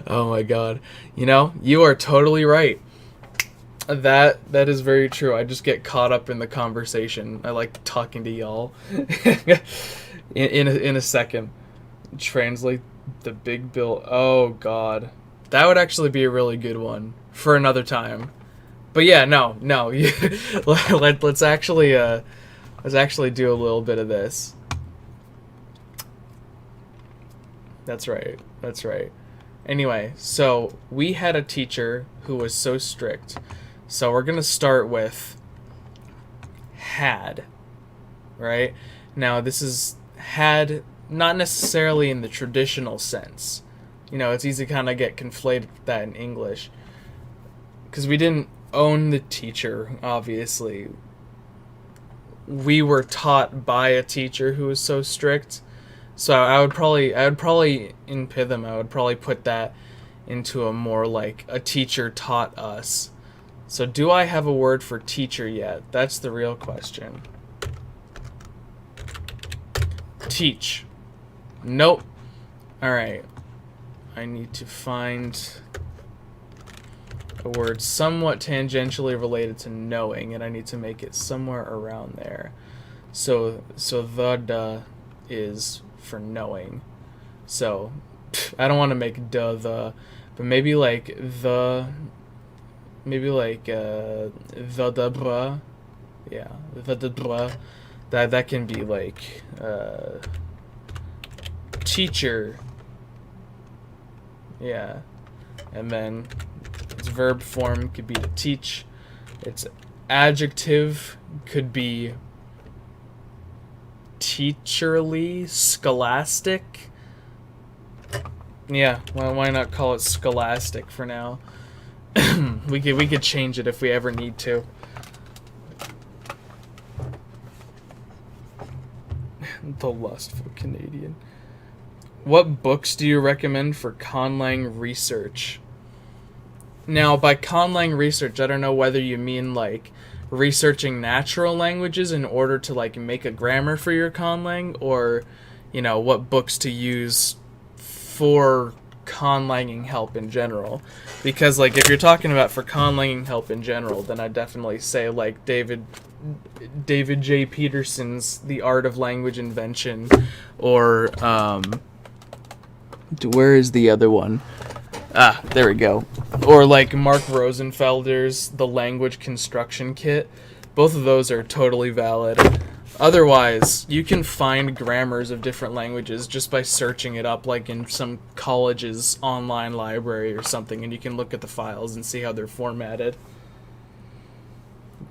Oh my god. You are totally right. That is very true. I just get caught up in the conversation. I like talking to y'all. in a second. Translate the big bill. Oh god. That would actually be a really good one for another time. But yeah, no. let's actually do a little bit of this. That's right. Anyway, so we had a teacher who was so strict. So we're going to start with had, right? Now, this is had not necessarily in the traditional sense. It's easy to kind of get conflated with that in English. Because we didn't own the teacher, obviously. We were taught by a teacher who was so strict. So I would probably in Pitham, I would probably put that into a more like a teacher taught us. So do I have a word for teacher yet? That's the real question. Teach. Nope. Alright. I need to find a word somewhat tangentially related to knowing, and I need to make it somewhere around there. So the is for knowing. So I don't want to make the, but maybe like the Maybe like Vadabra. Yeah, Vadabra. That can be like teacher. Yeah. And then its verb form could be to teach. Its adjective could be teacherly, scholastic. Yeah, why not call it scholastic for now? we could change it if we ever need to. The lustful Canadian. What books do you recommend for conlang research? Now, by conlang research, I don't know whether you mean like researching natural languages in order to like make a grammar for your conlang, or what books to use for conlanging help in general. Because like if you're talking about for conlanging help in general, then I definitely say like David J. Peterson's The Art of Language Invention, or where is the other one? Ah, there we go. Or like Mark Rosenfelder's The Language Construction Kit. Both of those are totally valid. Otherwise, you can find grammars of different languages just by searching it up, like in some college's online library or something, and you can look at the files and see how they're formatted.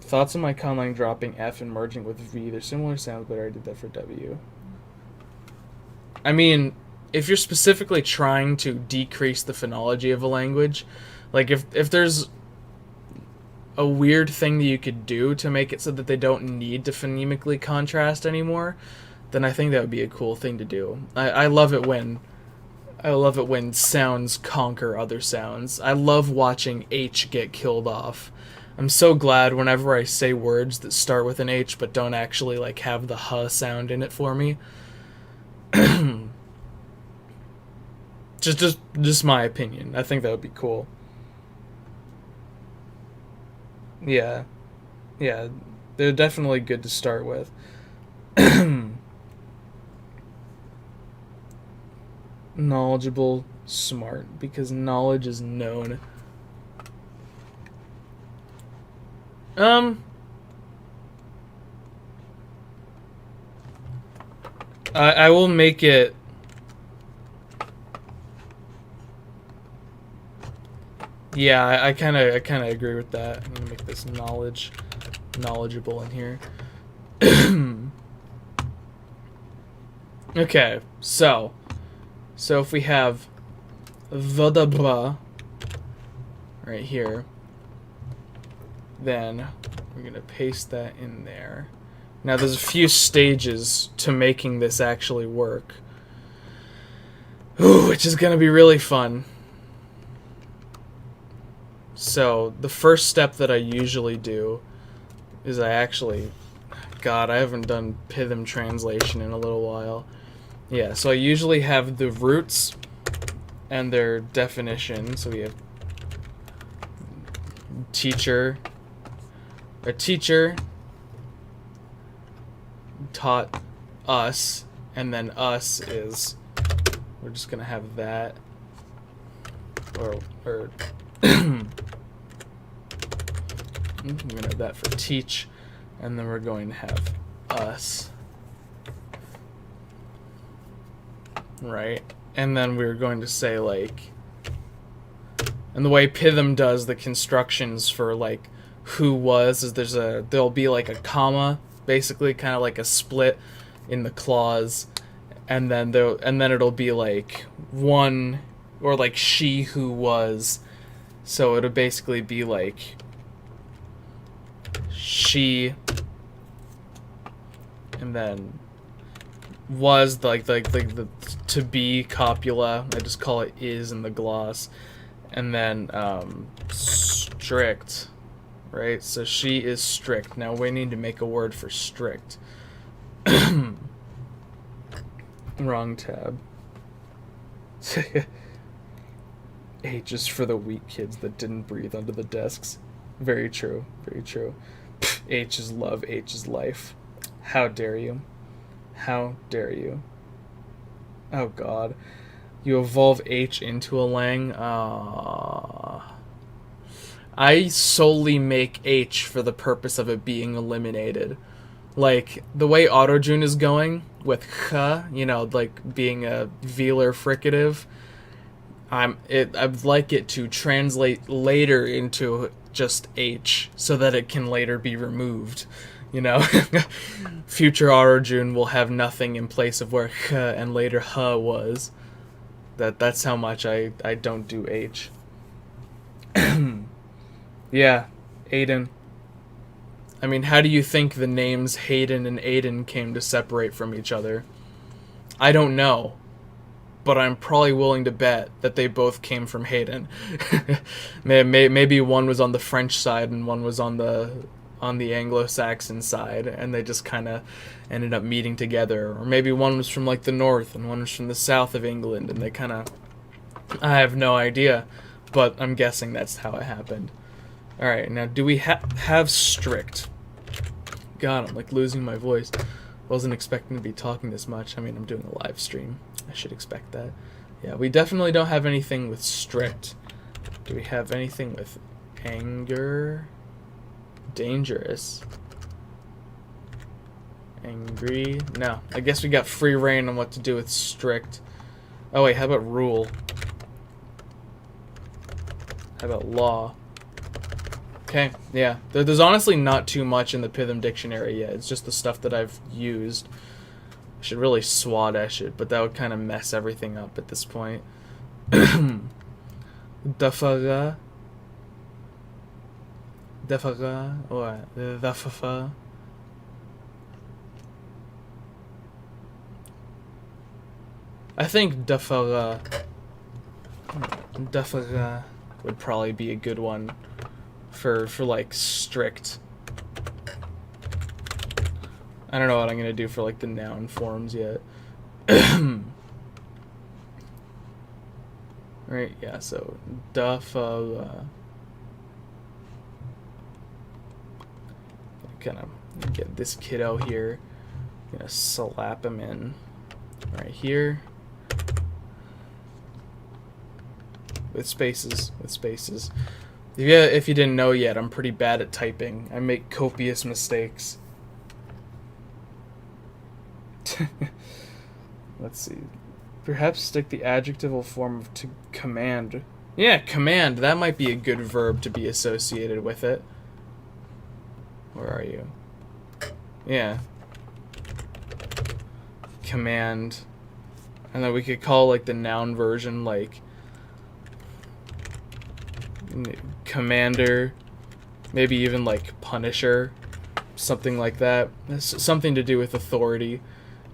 Thoughts on my conlang dropping F and merging with V? They're similar sounds, but I already did that for W. I mean, if you're specifically trying to decrease the phonology of a language, like if there's a weird thing that you could do to make it so that they don't need to phonemically contrast anymore, then I think that would be a cool thing to do. I love it when sounds conquer other sounds. I love watching H get killed off. I'm so glad whenever I say words that start with an H but don't actually like have the huh sound in it for me. just my opinion. I think that would be cool. Yeah, they're definitely good to start with. Knowledgeable, smart, because knowledge is known. I will make it. Yeah, I kind of agree with that. I'm gonna make this knowledgeable in here. Okay, so if we have Vadabra right here, then we're gonna paste that in there. Now there's a few stages to making this actually work. Ooh, which is gonna be really fun. So the first step that I usually do is I haven't done Python translation in a little while. Yeah, so I usually have the roots and their definition. So we have teacher. A teacher taught us, and then us is, we're just gonna have that, or I'm gonna have that for teach, and then we're going to have us, right? And then we're going to say like, and the way Python does the constructions for like who was is there'll be like a comma, basically kind of like a split in the clause, and then it'll be like one, or like she who was, so it'll basically be like she, and then was like the to be copula. I just call it is in the gloss, and then strict, right? So she is strict. Now we need to make a word for strict. Wrong tab. H is for the weak kids that didn't breathe under the desks. Very true. Very true. H is love. H is life. How dare you? How dare you? Oh God. You evolve H into a lang. I solely make H for the purpose of it being eliminated. Like, the way Autojune is going, with ch, you know, like, being a velar fricative, I'd like it to translate later into just H, so that it can later be removed. You know, future Autojune will have nothing in place of where ch and later h was. That's how much I don't do H. Yeah, Aiden. I mean, how do you think the names Hayden and Aiden came to separate from each other? I don't know, but I'm probably willing to bet that they both came from Hayden. Maybe one was on the French side and one was on the Anglo-Saxon side, and they just kind of ended up meeting together. Or maybe one was from like the north and one was from the south of England, and they kind of... I have no idea, but I'm guessing that's how it happened. Alright, now do we have strict? God, I'm like losing my voice. Wasn't expecting to be talking this much. I mean, I'm doing a live stream. I should expect that. Yeah, we definitely don't have anything with strict. Do we have anything with anger? Dangerous. Angry? No. I guess we got free reign on what to do with strict. Oh wait, how about rule? How about law? Okay, yeah. There's honestly not too much in the Python dictionary yet. It's just the stuff that I've used. I should really Swadesh it, but that would kind of mess everything up at this point. Dafaga. Dafaga. Or Dafafa. I think Dafaga. Dafaga would probably be a good one for like strict. I don't know what I'm gonna do for like the noun forms yet. Right, yeah, so Dafaga. Kind of get this kiddo here. Gonna slap him in right here. With spaces, with spaces. Yeah, if you didn't know yet, I'm pretty bad at typing. I make copious mistakes. Let's see. Perhaps stick the adjectival form of to command. Yeah, command. That might be a good verb to be associated with it. Where are you? Yeah. Command. And then we could call like the noun version like commander, maybe even like punisher, something like that. Something to do with authority.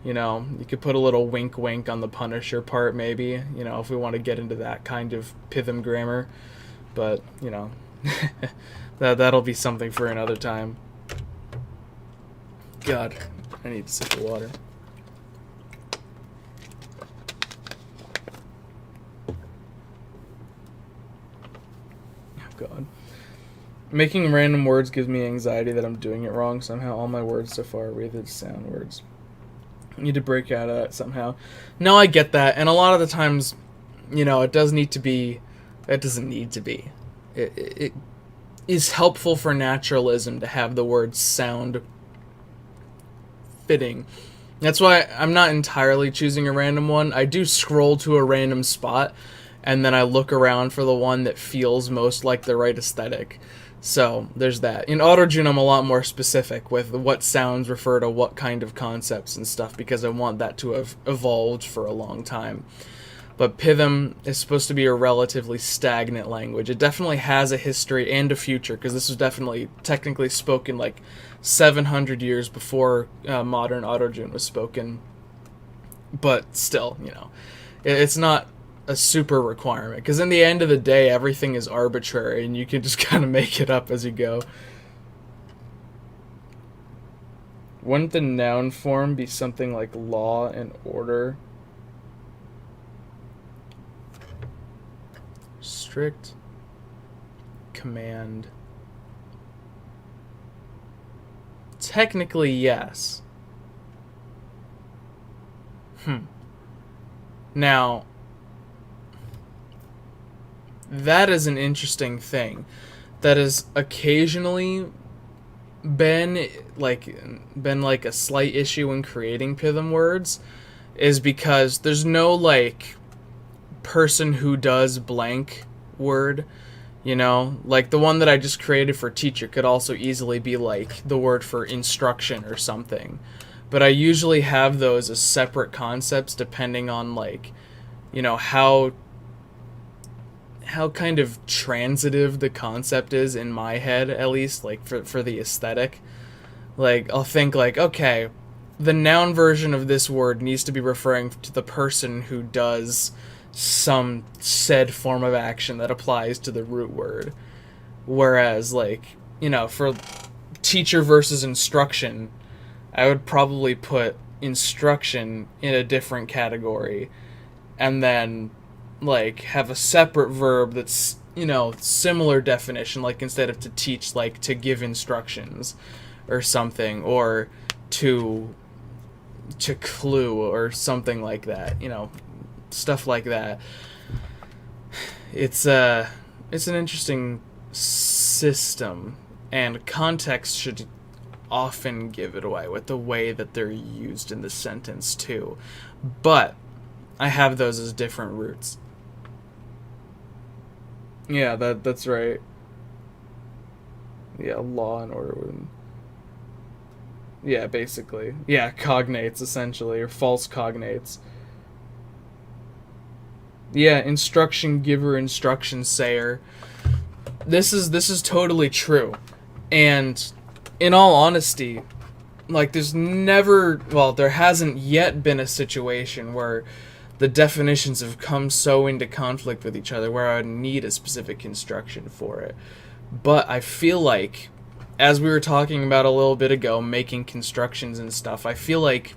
You know, you could put a little wink wink on the punisher part maybe, you know, if we want to get into that kind of Python grammar. But, you know, that'll be something for another time. God, I need a sip of water. God. Making random words gives me anxiety that I'm doing it wrong somehow. All my words so far are either sound words. I need to break out of that somehow. No, I get that. And a lot of the times, you know, it does need to be... It doesn't need to be. It is helpful for naturalism to have the words sound fitting. That's why I'm not entirely choosing a random one. I do scroll to a random spot, and then I look around for the one that feels most like the right aesthetic. So, there's that. In Autojune, I'm a lot more specific with what sounds refer to what kind of concepts and stuff, because I want that to have evolved for a long time. But Python is supposed to be a relatively stagnant language. It definitely has a history and a future, because this was definitely technically spoken like 700 years before modern Autojune was spoken. But still, you know, it's not a super requirement, because in the end of the day, everything is arbitrary, and you can just kind of make it up as you go. Wouldn't the noun form be something like law and order? Strict. Command. Technically, yes. Now, that is an interesting thing, that has occasionally been like a slight issue in creating Python words is because there's no like person who does blank word, you know, like the one that I just created for teacher could also easily be like the word for instruction or something, but I usually have those as separate concepts depending on like, you know, how kind of transitive the concept is in my head, at least like for the aesthetic. Like I'll think like, okay, the noun version of this word needs to be referring to the person who does some said form of action that applies to the root word. Whereas like, you know, for teacher versus instruction, I would probably put instruction in a different category and then like have a separate verb that's, you know, similar definition, like instead of to teach, like to give instructions or something, or to clue or something like that, you know, stuff like that. It's an interesting system, and context should often give it away with the way that they're used in the sentence too. But I have those as different roots. Yeah, that's right. Yeah, law and order. Yeah, basically. Yeah, cognates essentially, or false cognates. Yeah, instruction giver, instruction sayer. This is totally true. And in all honesty, like there hasn't yet been a situation where the definitions have come so into conflict with each other where I would need a specific construction for it. But I feel like, as we were talking about a little bit ago, making constructions and stuff, I feel like,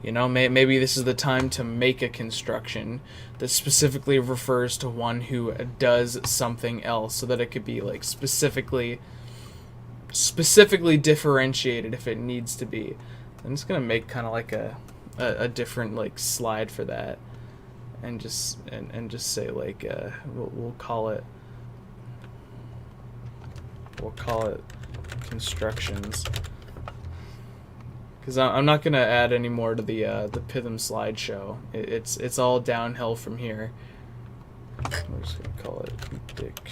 you know, maybe this is the time to make a construction that specifically refers to one who does something else, so that it could be like specifically differentiated if it needs to be. I'm just gonna make kind of like a different like slide for that, and just say like we'll call it constructions, because I'm not gonna add any more to the Python slideshow. It's all downhill from here. We're just gonna call it dick.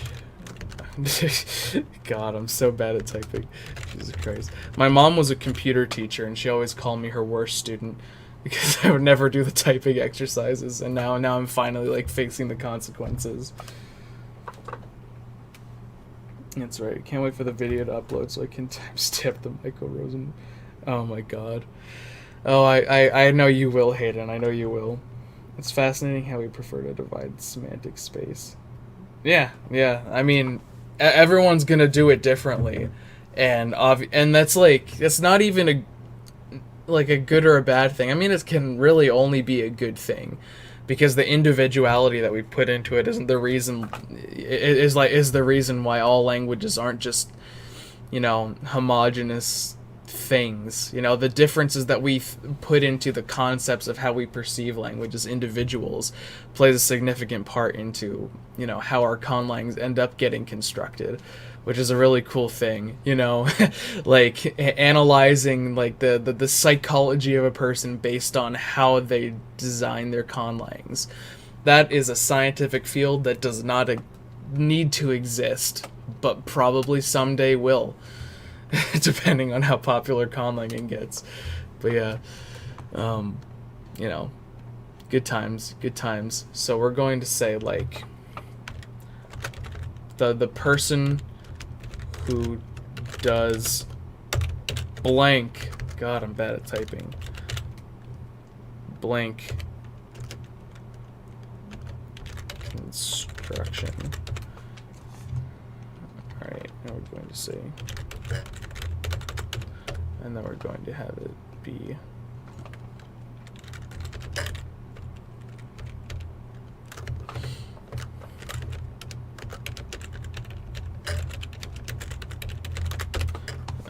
God, I'm so bad at typing. Jesus Christ. My mom was a computer teacher, and she always called me her worst student because I would never do the typing exercises, and now I'm finally like facing the consequences. That's right. Can't wait for the video to upload so I can timestamp the Michael Rosen. Oh my God. Oh, I know you will, Hayden. I know you will. It's fascinating how we prefer to divide semantic space. Yeah. I mean, everyone's gonna do it differently, and that's not even a good or a bad thing. I mean, it can really only be a good thing, because the individuality that we put into it isn't the reason. Is the reason why all languages aren't just, you know, homogeneous things. You know, the differences that we put into the concepts of how we perceive language as individuals plays a significant part into, you know, how our conlangs end up getting constructed, which is a really cool thing, you know. Like analyzing like the psychology of a person based on how they design their conlangs. That is a scientific field that does not need to exist, but probably someday will. Depending on how popular conlanging gets. But yeah, you know, good times. So we're going to say like the person who does blank. God, I'm bad at typing. Blank construction. All right, now we're going to say. And then we're going to have it be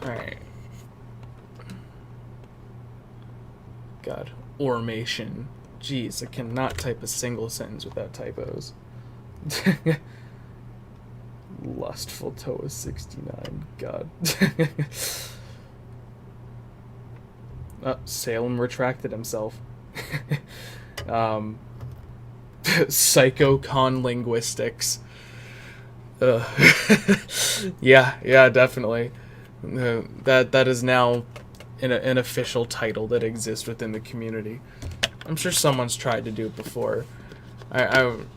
alright. God. Ormation. Jeez, I cannot type a single sentence without typos. Lustful toe is 69. God. Salem retracted himself. Psycho conlinguistics. Yeah, definitely. That is now an official title that exists within the community. I'm sure someone's tried to do it before.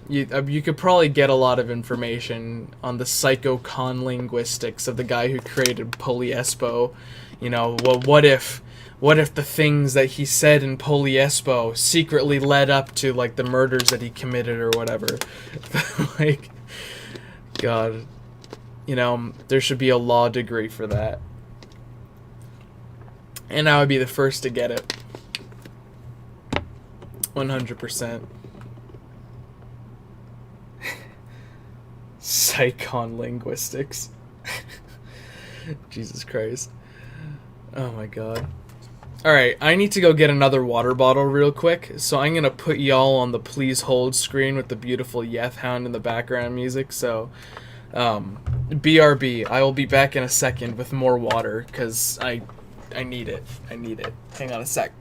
You could probably get a lot of information on the psycho-conlinguistics of the guy who created Polyespo. You know, well, what if the things that he said in Polyespo secretly led up to, like, the murders that he committed or whatever? Like, God, you know, there should be a law degree for that. And I would be the first to get it. 100%. Psychon linguistics. Jesus Christ. Oh my god. Alright, I need to go get another water bottle real quick, so I'm gonna put y'all on the please hold screen with the beautiful Yeth Hound in the background music, so BRB, I will be back in a second with more water, because I need it. I need it. Hang on a sec.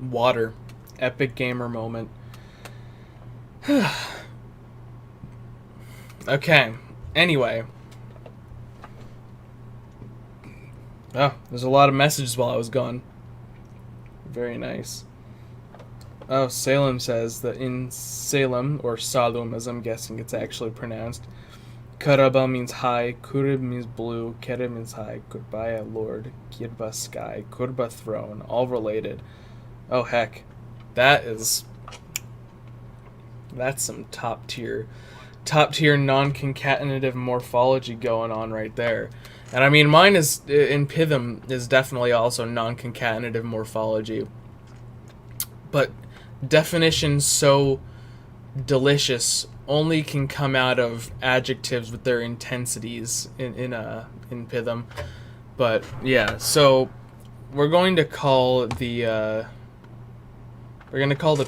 Water. Epic gamer moment. Okay. Anyway. Oh, there's a lot of messages while I was gone. Very nice. Oh, Salem says that in Salem, or Salum as I'm guessing it's actually pronounced, Karaba means high, Kurib means blue, Kerib means high, Kurbaya lord, Kirba sky, Kurba throne, all related. Oh heck, that's some top tier non-concatenative morphology going on right there. And I mean, mine is in Pithom is definitely also non-concatenative morphology. But definitions so delicious only can come out of adjectives with their intensities in Python. But yeah, so we're going to call the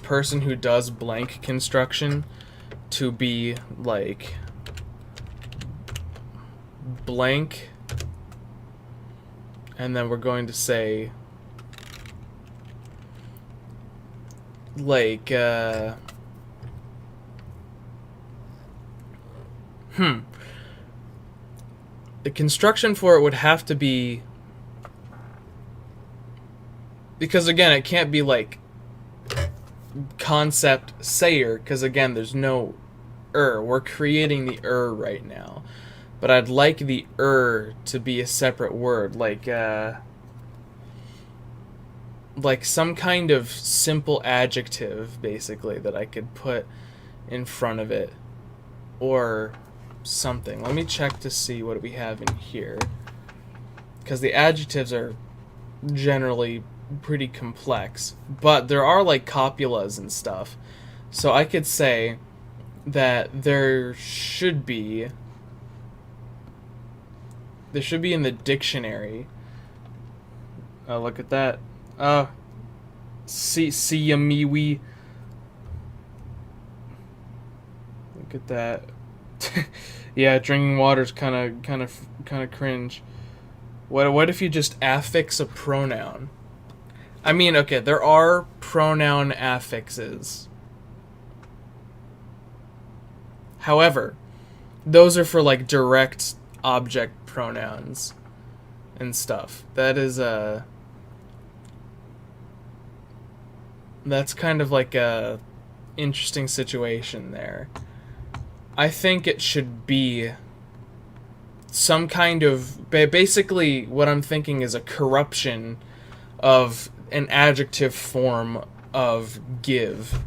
person who does blank construction to be like blank, and then we're going to say like the construction for it would have to be, because again it can't be like concept sayer, because again there's no we're creating the right now, but I'd like the to be a separate word, like some kind of simple adjective basically that I could put in front of it or something. Let me check to see what we have in here, because the adjectives are generally pretty complex, but there are like copulas and stuff, so I could say that there should be in the dictionary. Look at that. Siyamiwi. Look at that. Yeah, drinking water's kind of cringe. What if you just affix a pronoun? I mean, okay, there are pronoun affixes. However, those are for like direct object pronouns and stuff. That is that's kind of like a interesting situation there. I think it should be some kind of, basically what I'm thinking is a corruption of an adjective form of give.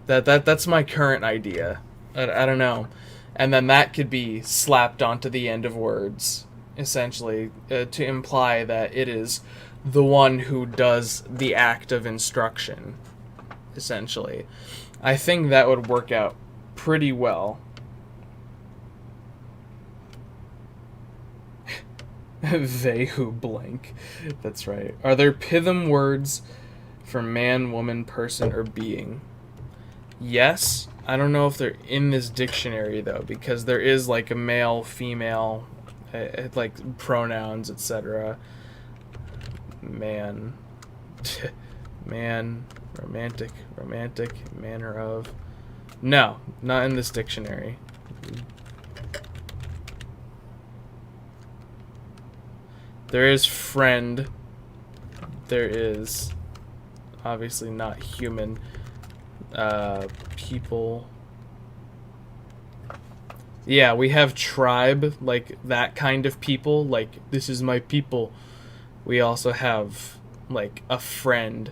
That's my current idea. I don't know. And then that could be slapped onto the end of words, essentially, to imply that it is the one who does the act of instruction, essentially. I think that would work out pretty well. They who blank. That's right. Are there Python words for man, woman, person, or being? Yes. I don't know if they're in this dictionary, though, because there is like a male, female, like pronouns, etc. Man. Man. Romantic. Manner of. No, not in this dictionary. There is friend. There is obviously not human. People. Yeah, we have tribe, like that kind of people, like this is my people. We also have like a friend,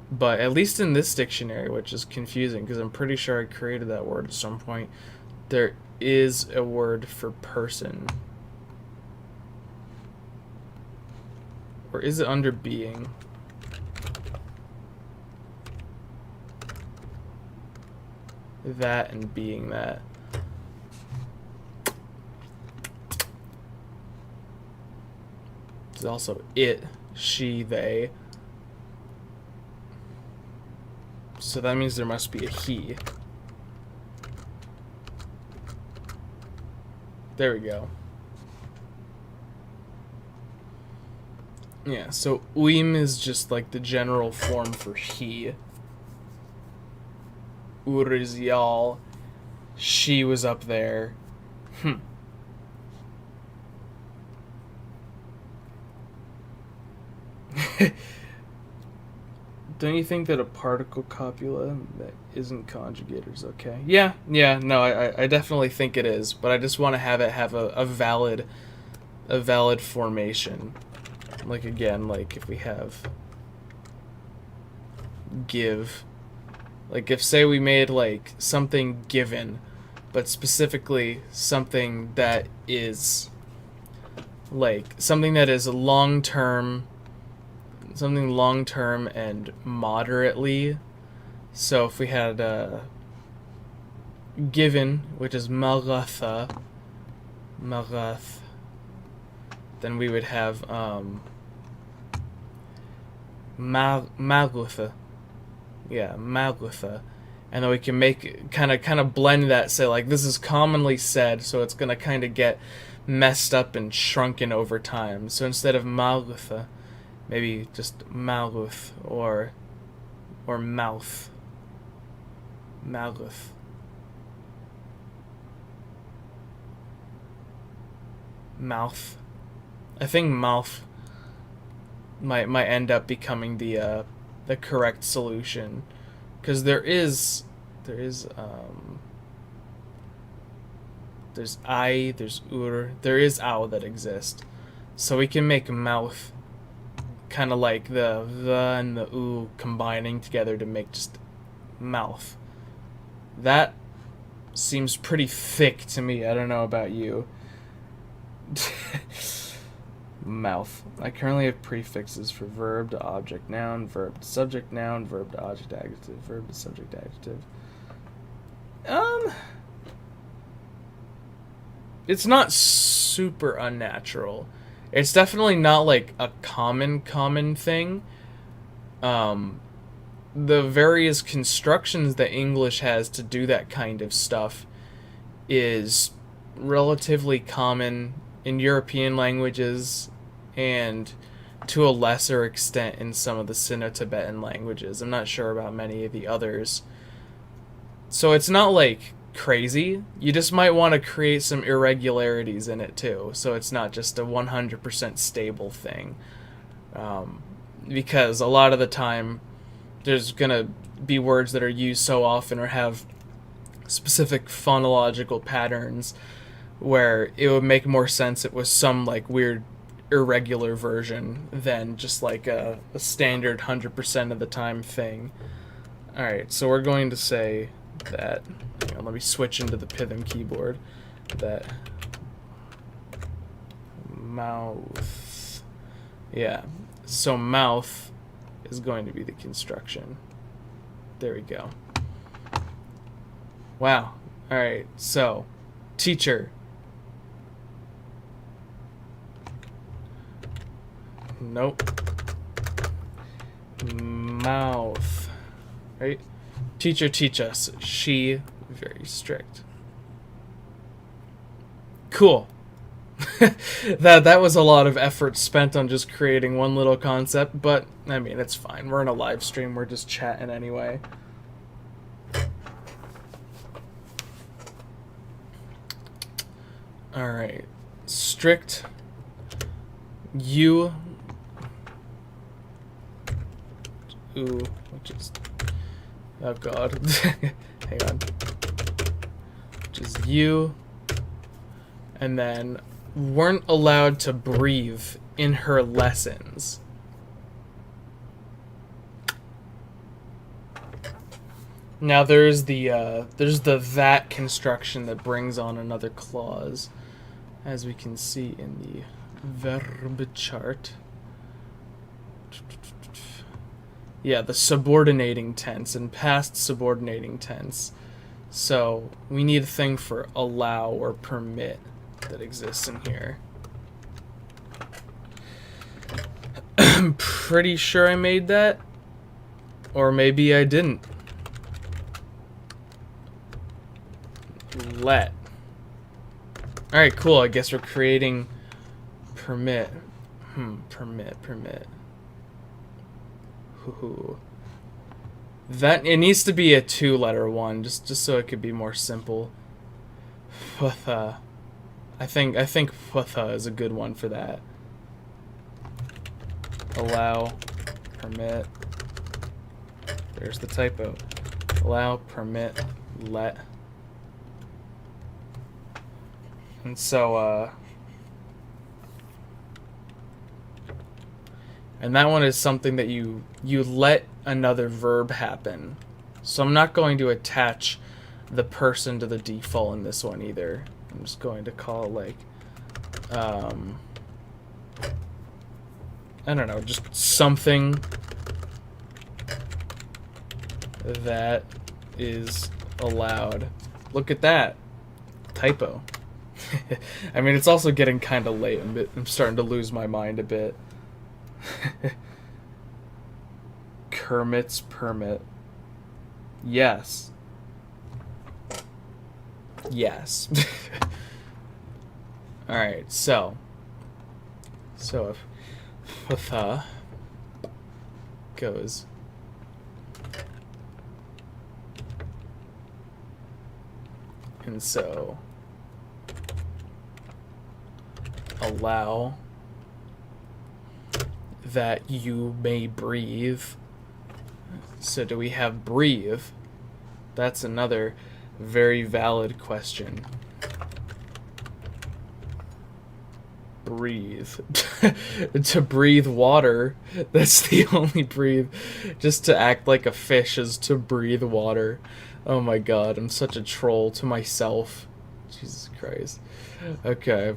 but at least in this dictionary, which is confusing because I'm pretty sure I created that word at some point, there is a word for person. Or is it under being? That and being that. There's also it, she, they. So that means there must be a he. There we go. Yeah, so uim is just like the general form for he. Urizyal, she was up there. Don't you think that a particle copula that isn't conjugated is okay? Yeah, no, I definitely think it is, but I just want to have it have a valid formation. Like again, like if we have give, like if say we made like something given, but specifically something that is like something that is long term, something long term and moderately. So if we had given, which is magath, then we would have magutha. Yeah, magutha. And then we can make kind of blend that, say like this is commonly said, so it's gonna kind of get messed up and shrunken over time. So instead of magutha, maybe just maguth or mouth. Maguth. Mouth. I think mouth might end up becoming the correct solution, because there's I, there's there is ow that exist, so we can make mouth kind of like the and the oo combining together to make just mouth. That seems pretty thick to me. I don't know about you. Mouth. I currently have prefixes for verb to object noun, verb to subject noun, verb to object adjective, verb to subject adjective. It's not super unnatural. It's definitely not like a common thing. The various constructions that English has to do that kind of stuff is relatively common in European languages and to a lesser extent in some of the Sino-Tibetan languages. I'm not sure about many of the others. So it's not like crazy. You just might want to create some irregularities in it too, so it's not just a 100% stable thing. Because a lot of the time there's gonna be words that are used so often or have specific phonological patterns where it would make more sense it was some like weird irregular version than just like a standard 100% of the time thing. Alright, so we're going to say that, hang on, let me switch into the Python keyboard, that mouth, yeah, so mouth is going to be the construction. There we go. Wow. Alright, so teacher. Nope. Mouth. Right? Teacher teach us. She very strict. Cool. that was a lot of effort spent on just creating one little concept, but I mean, it's fine. We're in a live stream. We're just chatting anyway. All right. Strict. You. Ooh, which is. Oh god. Hang on. Which is you. And then weren't allowed to breathe in her lessons. Now there's the that construction that brings on another clause, as we can see in the verb chart. Yeah, the subordinating tense and past subordinating tense. So we need a thing for allow or permit that exists in here. I'm pretty sure I made that, or maybe I didn't. Let. Alright, cool. I guess we're creating permit. Permit. Ooh. That, it needs to be a 2-letter one, just so it could be more simple. Putha. I think putha is a good one for that. Allow, permit. There's the typo. Allow, permit, let. And so, and that one is something that you let another verb happen. So I'm not going to attach the person to the default in this one either. I'm just going to call it like, I don't know, just something that is allowed. Look at that. Typo. I mean, it's also getting kind of late. I'm starting to lose my mind a bit. Kermit's permit. Yes. Yes. Alright, so if goes and so allow that you may breathe. So do we have breathe? That's another very valid question. Breathe. To breathe water. That's the only breathe. Just to act like a fish is to breathe water. Oh my god, I'm such a troll to myself. Jesus Christ. Okay.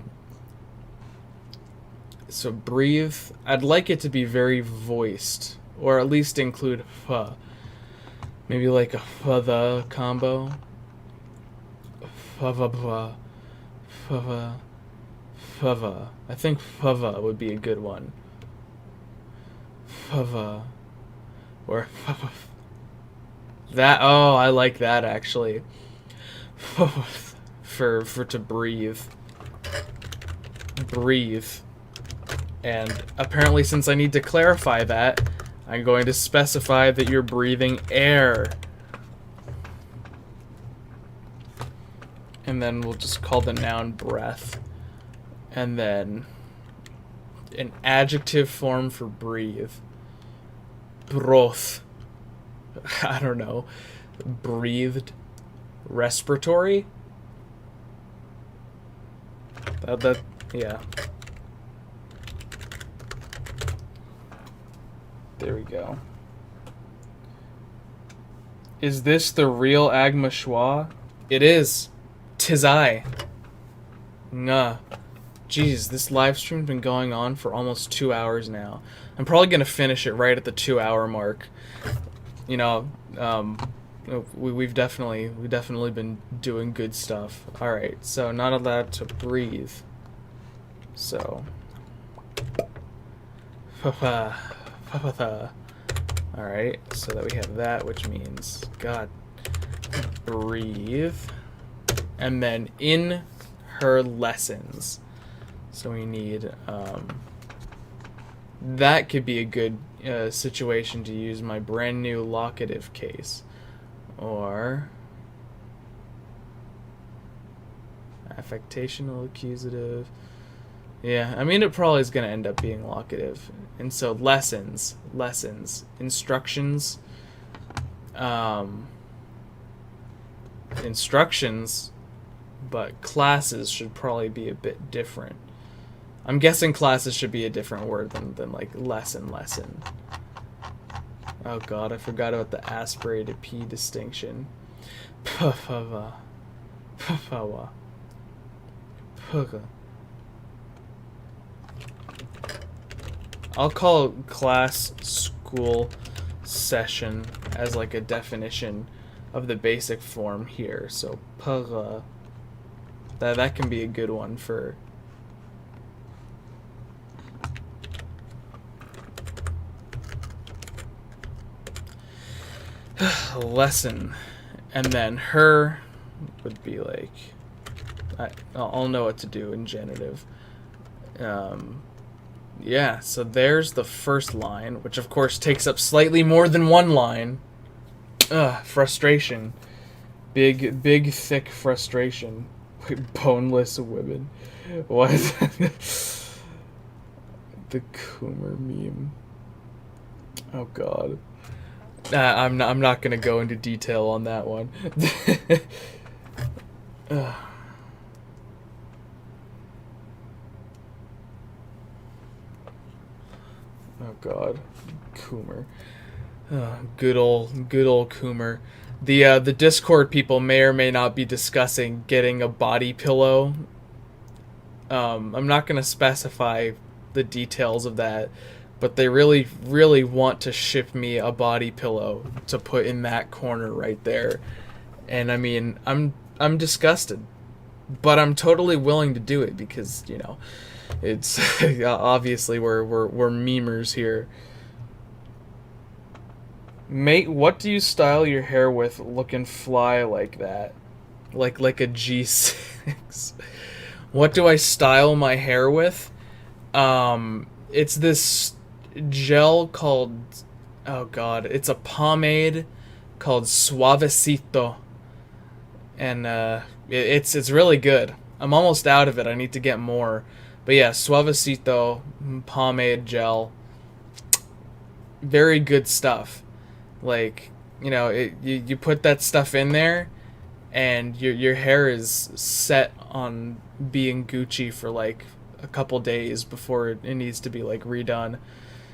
So breathe, I'd like it to be very voiced, or at least include ph. Maybe like a the combo. Ph. I think ph would be a good one. Ph. Or that. Oh, I like that actually. For to breathe. Breathe. And apparently, since I need to clarify that, I'm going to specify that you're breathing air. And then we'll just call the noun breath. And then an adjective form for breathe. Broth. I don't know. Breathed. Respiratory? Yeah. There we go. Is this the real Agma Schwa? It is. 'Tis I. Nah. Jeez, this live stream's been going on for almost 2 hours now. I'm probably gonna finish it right at the 2-hour mark. You know, we've definitely been doing good stuff. All right, so not allowed to breathe. So. Alright, so that we have that, which means God, breathe. And then in her lessons. So we need, that could be a good situation to use my brand new locative case. Or affectational accusative. Yeah, I mean, it probably is going to end up being locative. And so lessons, instructions, instructions, but classes should probably be a bit different. I'm guessing classes should be a different word than like lesson. Oh god, I forgot about the aspirated P distinction. Puffava. I'll call class school session as like a definition of the basic form here. So that can be a good one for lesson. And then her would be like, I'll know what to do in genitive. Yeah, so there's the first line, which of course takes up slightly more than one line. Frustration. Big, thick frustration. Wait, boneless women. What? The Coomer meme. Oh god. I'm not gonna go into detail on that one. Oh god, Coomer. Good old Coomer. The Discord people may or may not be discussing getting a body pillow. I'm not gonna specify the details of that, but they really, really want to ship me a body pillow to put in that corner right there. And I mean, I'm disgusted, but I'm totally willing to do it because, you know, it's obviously we're memers here. Mate, what do you style your hair with looking fly like that? Like a G6. What do I style my hair with? It's this gel called, oh god, it's a pomade called Suavecito. And it's really good. I'm almost out of it. I need to get more. But yeah, Suavecito pomade gel. Very good stuff. Like, you know, you put that stuff in there and your hair is set on being Gucci for like a couple days before it needs to be like redone.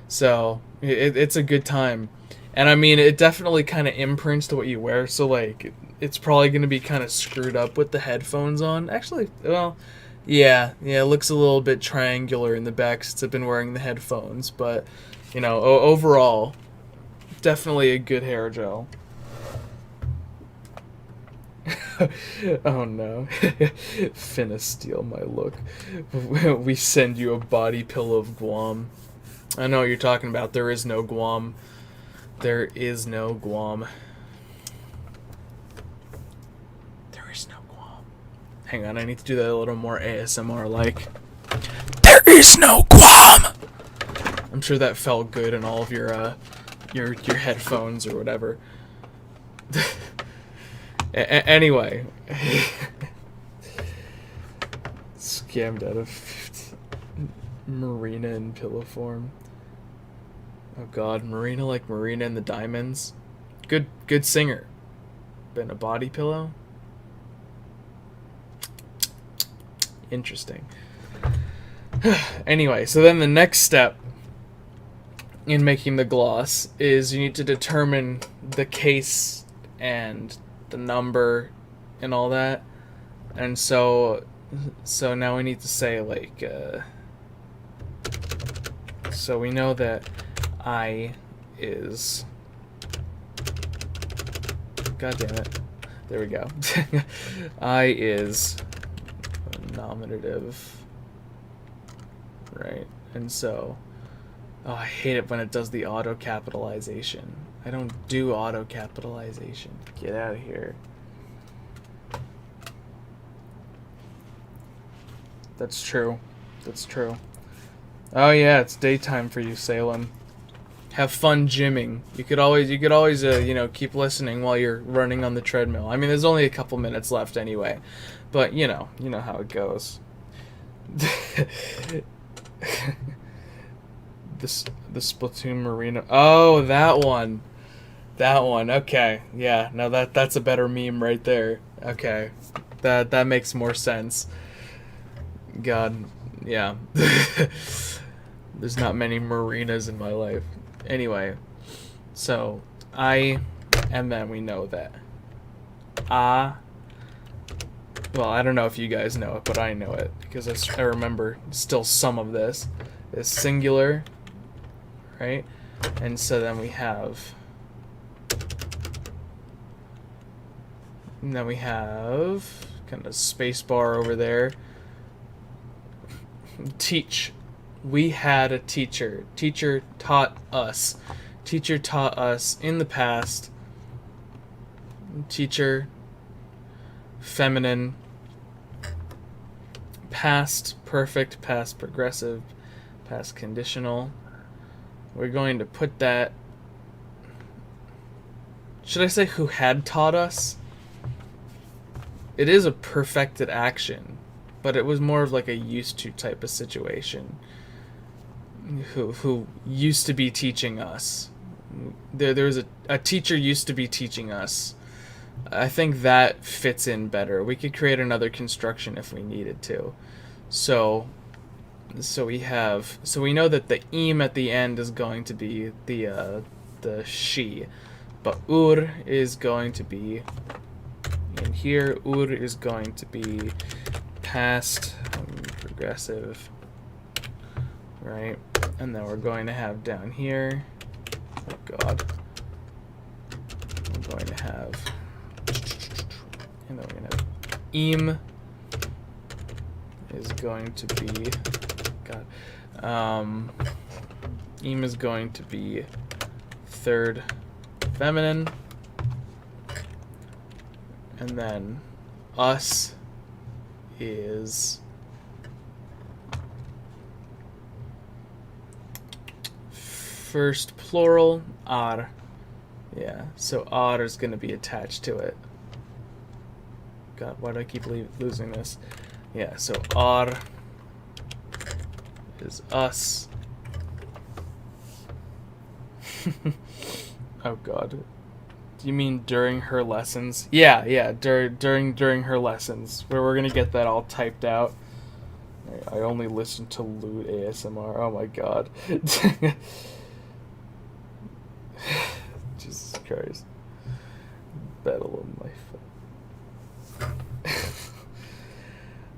So it's a good time. And I mean, it definitely kind of imprints to what you wear. So like, it's probably going to be kind of screwed up with the headphones on. Actually, well, yeah, it looks a little bit triangular in the back since I've been wearing the headphones. But, you know, overall, definitely a good hair gel. Oh no. Finna steal my look. We send you a body pillow of Guam. I know what you're talking about. There is no Guam. There is no Guam. There is no Guam. Hang on, I need to do that a little more ASMR like. There is no Guam! I'm sure that felt good in all of your headphones or whatever. Anyway. Scammed out of 50. Marina in pillow form. Oh god, Marina like Marina and the Diamonds. Good singer. Been a body pillow? Interesting. Anyway, so then the next step in making the gloss is you need to determine the case and the number and all that. And so now we need to say like so we know that I is, god damn it, there we go. I is nominative, right? And so, oh, I hate it when it does the auto capitalization. I don't do auto capitalization. Get out of here. That's true. That's true. Oh yeah, it's daytime for you, Salem. Have fun gymming. You could always you know, keep listening while you're running on the treadmill. I mean, there's only a couple minutes left anyway, but you know how it goes. The Splatoon Marina. Oh, that one. Okay, yeah. No, that's a better meme right there. Okay, that makes more sense. God, yeah. There's not many marinas in my life. Anyway, so I, and then we know that well, I don't know if you guys know it, but I know it because I remember still some of this is singular, right? And so then we have kind of space bar over there. Teach. We had a teacher. Teacher taught us. Teacher taught us in the past. Teacher, feminine, past perfect, past progressive, past conditional. We're going to put that. Should I say who had taught us? It is a perfected action, but it was more of like a used to type of situation. Who used to be teaching us. There was a teacher used to be teaching us. I think that fits in better. We could create another construction if we needed to. So we know that the im at the end is going to be the she, but is going to be in here. Is going to be past progressive, right? And then we're going to have down here, oh god, we're going to have, and then we're going to have eam is going to be, god, eam is going to be third feminine, and then us is first plural, ar. Yeah, so ar is going to be attached to it. God, why do I keep losing this? Yeah, so ar is us. Oh god. Do you mean during her lessons? Yeah, during her lessons, where we're gonna get that all typed out. I only listen to lewd ASMR. Oh my god. Jesus Christ. Battle of my foot.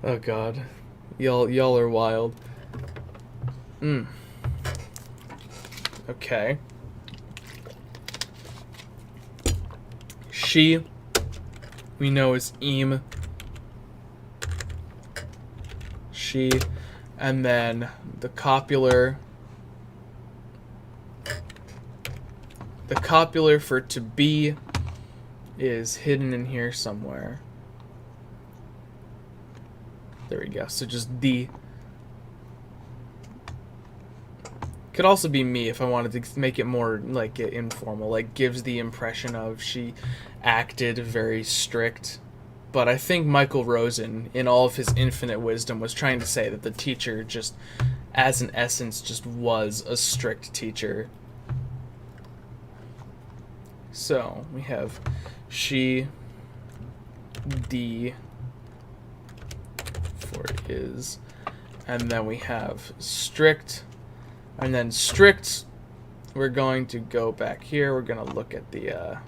Oh god. Y'all are wild. Okay. She, we know, is eam. She, and then the copular for to be is hidden in here somewhere. There we go. So just the. Could also be me if I wanted to make it more like informal, like gives the impression of she acted very strict. But I think Michael Rosen, in all of his infinite wisdom, was trying to say that the teacher just, as an essence, just was a strict teacher. So we have she, the for is, and then we have strict. And then strict, we're going to go back here. We're going to look at the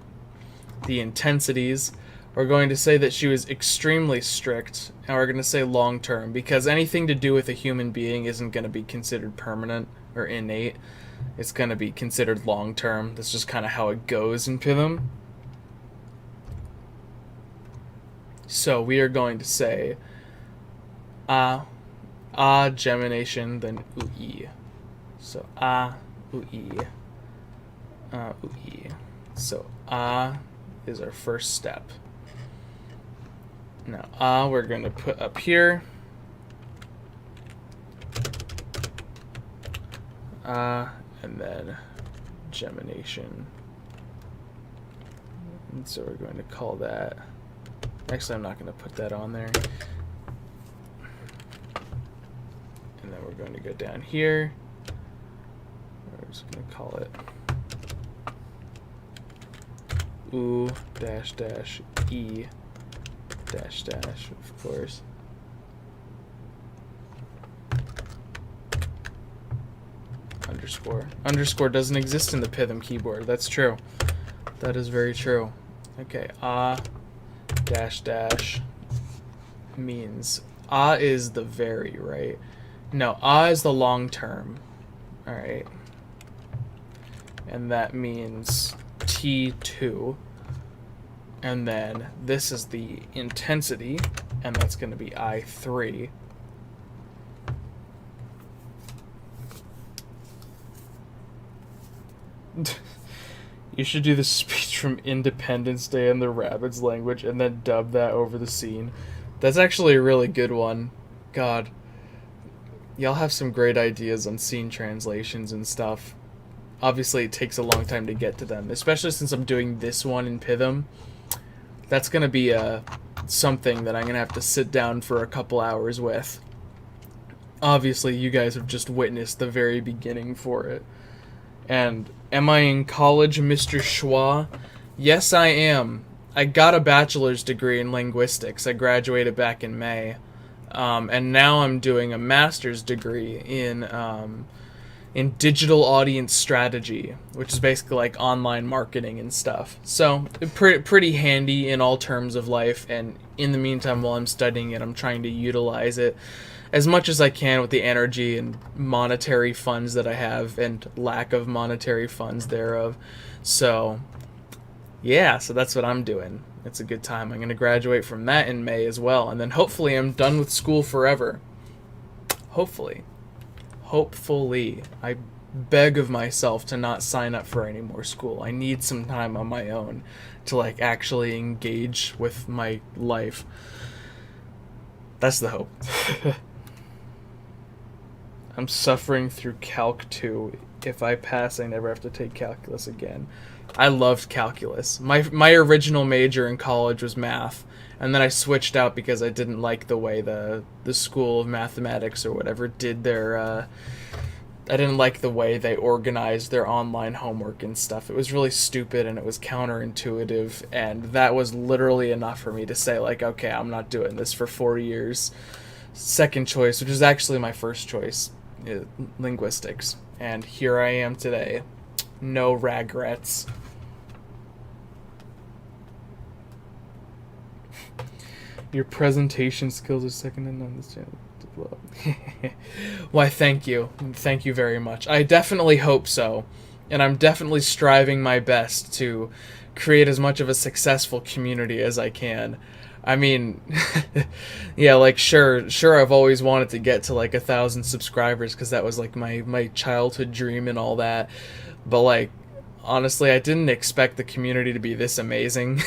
intensities. We're going to say that she was extremely strict, and we're going to say long-term, because anything to do with a human being isn't going to be considered permanent or innate. It's going to be considered long-term. That's just kind of how it goes in Python. So we are going to say gemination, then ui. So ui. Ui. So is our first step. Now we're going to put up here. And then gemination. And so we're going to call that. Actually, I'm not going to put that on there. And then we're going to go down here. We're just going to call it U dash dash E dash dash, of course. Underscore. Underscore doesn't exist in the Python keyboard. That's true. That is very true. Okay, dash dash means is the very, right? No, is the long term. Alright. And that means T2. And then this is the intensity, and that's going to be I3. You should do the speech from Independence Day in the Rabbids language and then dub that over the scene. That's actually a really good one. God. Y'all have some great ideas on scene translations and stuff. Obviously, it takes a long time to get to them, especially since I'm doing this one in Python. That's going to be something that I'm going to have to sit down for a couple hours with. Obviously, you guys have just witnessed the very beginning for it. And am I in college, Mr. Schwa? Yes, I am. I got a bachelor's degree in linguistics. I graduated back in May. And now I'm doing a master's degree in digital audience strategy, which is basically like online marketing and stuff. So pretty handy in all terms of life. And in the meantime, while I'm studying it, I'm trying to utilize it as much as I can with the energy and monetary funds that I have and lack of monetary funds thereof. So, yeah, so that's what I'm doing. It's a good time. I'm going to graduate from that in May as well. And then hopefully I'm done with school forever. Hopefully. Hopefully. I beg of myself to not sign up for any more school. I need some time on my own to like actually engage with my life. That's the hope. I'm suffering through Calc 2. If I pass, I never have to take calculus again. I loved calculus. My original major in college was math, and then I switched out because I didn't like the way the School of Mathematics or whatever did their I didn't like the way they organized their online homework and stuff. It was really stupid and it was counterintuitive, and that was literally enough for me to say, like, okay, I'm not doing this for 4 years. Second choice, which is actually my first choice, linguistics. And here I am today. No regrets. Your presentation skills are second to none this channel. Why, thank you. Thank you very much. I definitely hope so. And I'm definitely striving my best to create as much of a successful community as I can. I mean, yeah, like, sure, I've always wanted to get to, like, 1,000 subscribers, because that was, like, my childhood dream and all that. But, like, honestly, I didn't expect the community to be this amazing.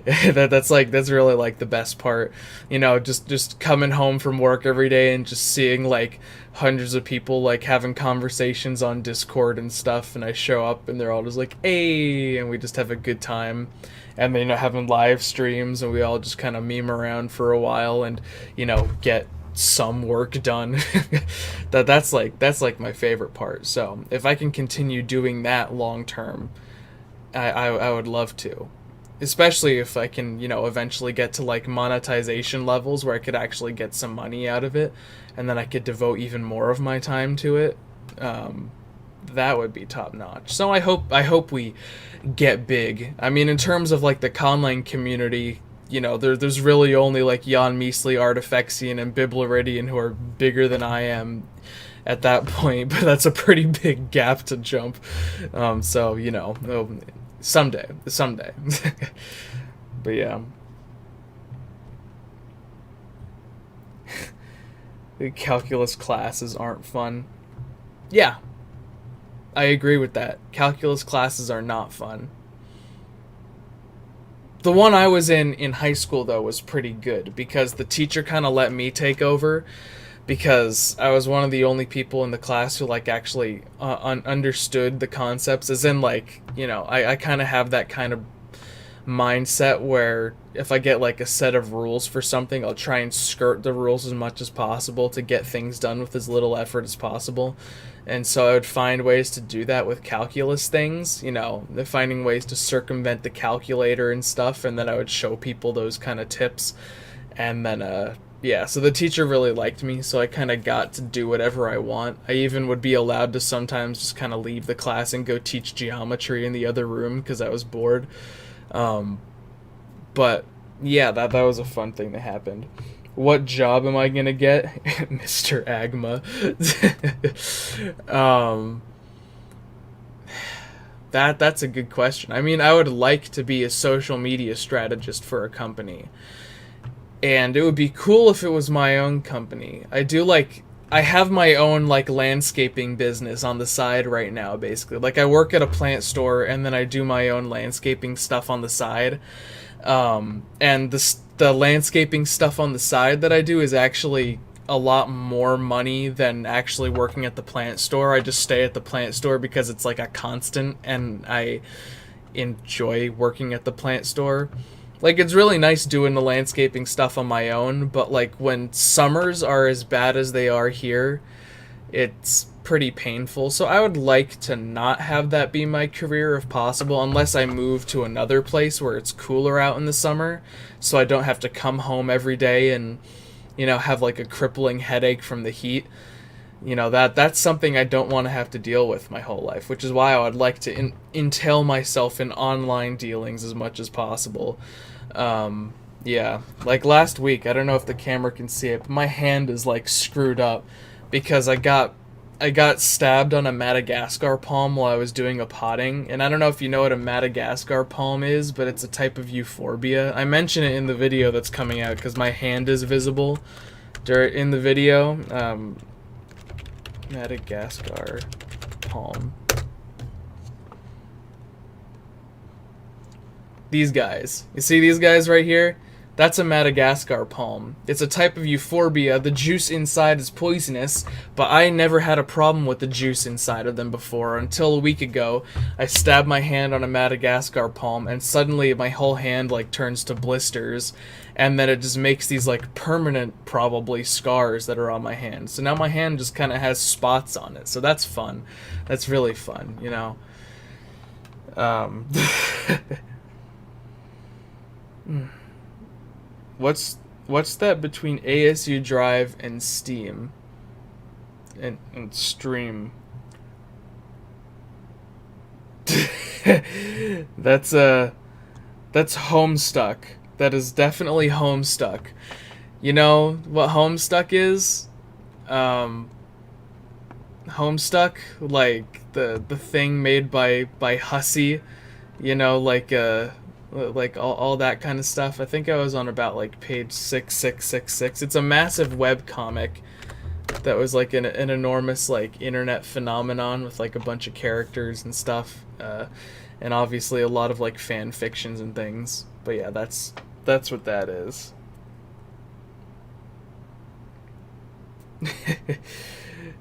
That's really like the best part. You know, just coming home from work every day and just seeing like hundreds of people like having conversations on Discord and stuff, and I show up and they're all just like, "Hey," and we just have a good time. And then, you know, having live streams and we all just kind of meme around for a while and, you know, get some work done. that's like my favorite part. So if I can continue doing that long term, I would love to, especially if I can, you know, eventually get to like monetization levels where I could actually get some money out of it, and then I could devote even more of my time to it. That would be top notch. So I hope we get big. I mean, in terms of like the Conlang community, you know, there's really only like Jan Measley, Artifexian, and Biblaridian who are bigger than I am at that point, but that's a pretty big gap to jump. So, you know, someday. But yeah. The calculus classes aren't fun. Yeah, I agree with that. Calculus classes are not fun. The one I was in high school, though, was pretty good because the teacher kind of let me take over, because I was one of the only people in the class who, like, actually understood the concepts, as in, like, you know, I kind of have that kind of mindset where if I get, like, a set of rules for something, I'll try and skirt the rules as much as possible to get things done with as little effort as possible. And so I would find ways to do that with calculus things, you know, finding ways to circumvent the calculator and stuff, and then I would show people those kind of tips. And then, yeah, so the teacher really liked me, so I kind of got to do whatever I want. I even would be allowed to sometimes just kind of leave the class and go teach geometry in the other room because I was bored. But, yeah, that was a fun thing that happened. What job am I gonna get? Mr. Agma. That's a good question. I mean, I would like to be a social media strategist for a company. And it would be cool if it was my own company. I have my own, like, landscaping business on the side right now, basically. Like, I work at a plant store, and then I do my own landscaping stuff on the side. And the landscaping stuff on the side that I do is actually a lot more money than actually working at the plant store. I just stay at the plant store because it's like a constant, and I enjoy working at the plant store. Like, it's really nice doing the landscaping stuff on my own, but like when summers are as bad as they are here, it's pretty painful. So I would like to not have that be my career if possible, unless I move to another place where it's cooler out in the summer, so I don't have to come home every day and, you know, have like a crippling headache from the heat. You know, that's something I don't want to have to deal with my whole life, which is why I would like to entail myself in online dealings as much as possible. Yeah, like last week, I don't know if the camera can see it, but my hand is like screwed up because I got stabbed on a Madagascar palm while I was doing a potting, and I don't know if you know what a Madagascar palm is, but it's a type of euphorbia. I mention it in the video that's coming out because my hand is visible in the video. Madagascar palm. These guys. You see these guys right here? That's a Madagascar palm. It's a type of euphorbia. The juice inside is poisonous, but I never had a problem with the juice inside of them before until a week ago. I stabbed my hand on a Madagascar palm, and suddenly my whole hand like turns to blisters, and then it just makes these like permanent, probably, scars that are on my hand. So now my hand just kind of has spots on it. So that's fun. That's really fun, you know. What's that between ASU Drive and Steam and Stream? That's Homestuck. That is definitely Homestuck. You know what Homestuck is? Homestuck, like the thing made by Hussey, you know, like all that kind of stuff. I think I was on about like page 6666. It's a massive web comic that was like an enormous like internet phenomenon with like a bunch of characters and stuff, and obviously a lot of like fan fictions and things. But yeah, that's what that is.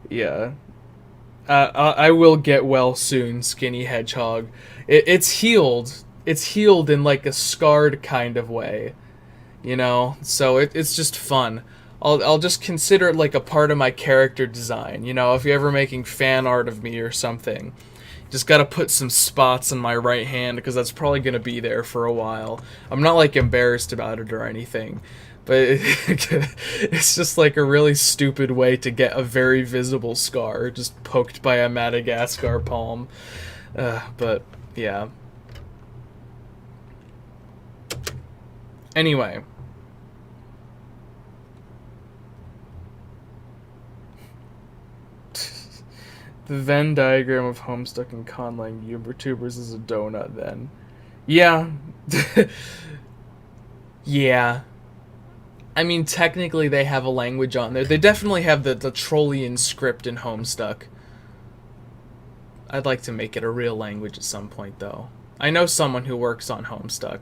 Yeah. I will get well soon, Skinny Hedgehog. It's healed. It's healed in like a scarred kind of way, you know? So it's just fun. I'll just consider it like a part of my character design, you know? If you're ever making fan art of me or something, just gotta put some spots on my right hand because that's probably gonna be there for a while. I'm not like embarrassed about it or anything, but it's just like a really stupid way to get a very visible scar just poked by a Madagascar palm. But yeah. Anyway. The Venn diagram of Homestuck and Conlang YouTubers is a donut then. Yeah. Yeah. I mean, technically they have a language on there. They definitely have the Trollian script in Homestuck. I'd like to make it a real language at some point, though. I know someone who works on Homestuck.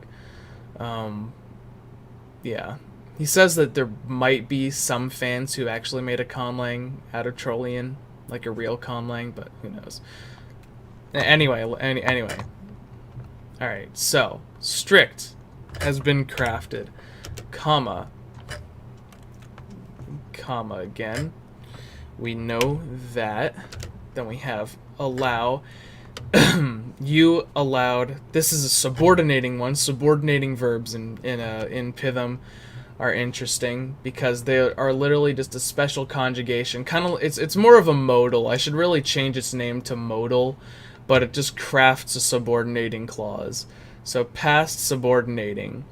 Yeah. He says that there might be some fans who actually made a conlang out of Trollian, like a real conlang, but who knows. Anyway. Alright, so, strict has been crafted, comma again. We know that. Then we have allow. You allowed. This is a subordinating one. Subordinating verbs in Python are interesting because they are literally just a special conjugation. Kind of, it's more of a modal. I should really change its name to modal, but it just crafts a subordinating clause. So past subordinating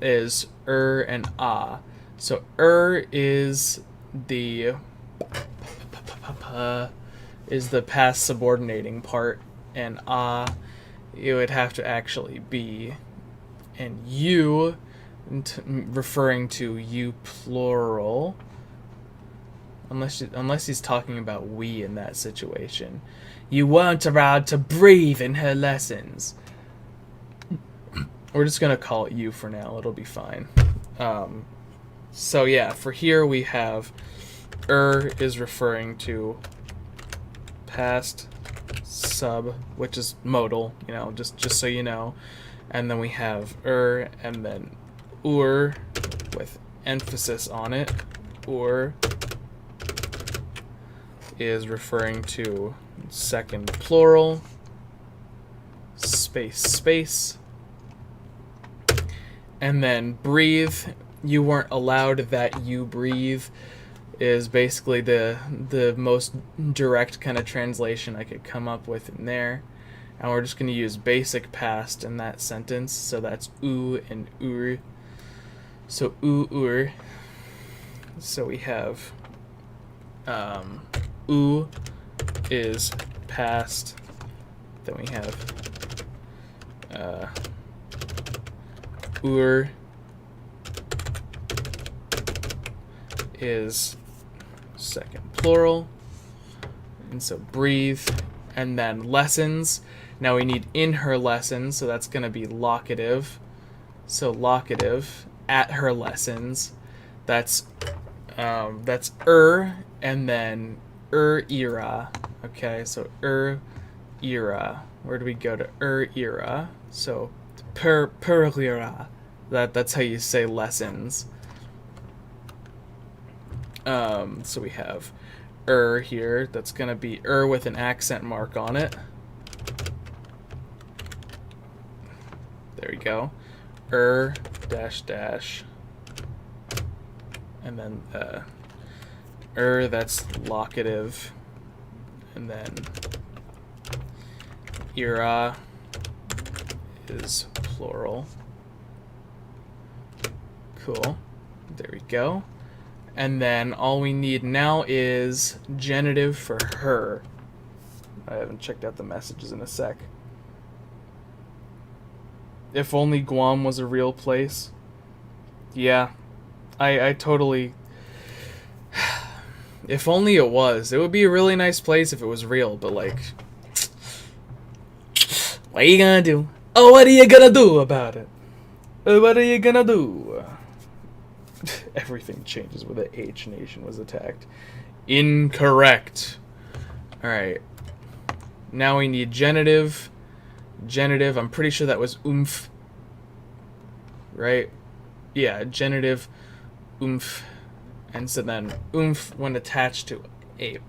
is and ah. So is the past subordinating part, and it would have to actually be, and you, referring to you plural, unless he's talking about we in that situation. You weren't allowed to breathe in her lessons. We're just gonna call it you for now. It'll be fine. So yeah, for here we have is referring to past sub, which is modal, you know, just so you know. And then we have and then with emphasis on it. Is referring to second plural, space. And then breathe, you weren't allowed that you breathe, is basically the most direct kind of translation I could come up with in there. And we're just going to use basic past in that sentence, so that's and So ur. So we have u is past. Then we have ur is second plural. And so breathe. And then lessons. Now we need in her lessons, so that's going to be locative. So locative at her lessons. That's and then era. Okay, so era. Where do we go to era? So per era. That's how you say lessons. So we have here. That's gonna be with an accent mark on it. There we go. Dash dash. And then that's locative. And then era is plural. Cool. There we go. And then all we need now is genitive for her. I haven't checked out the messages in a sec. If only Guam was a real place. Yeah. I totally... If only it was. It would be a really nice place if it was real, but like... What are you gonna do? Oh, what are you gonna do about it? What are you gonna do? Everything changes when the H nation was attacked. Incorrect. Alright. Now we need genitive. Genitive, I'm pretty sure that was oomph. Right? Yeah, genitive, oomph. And so then oomph, when attached to a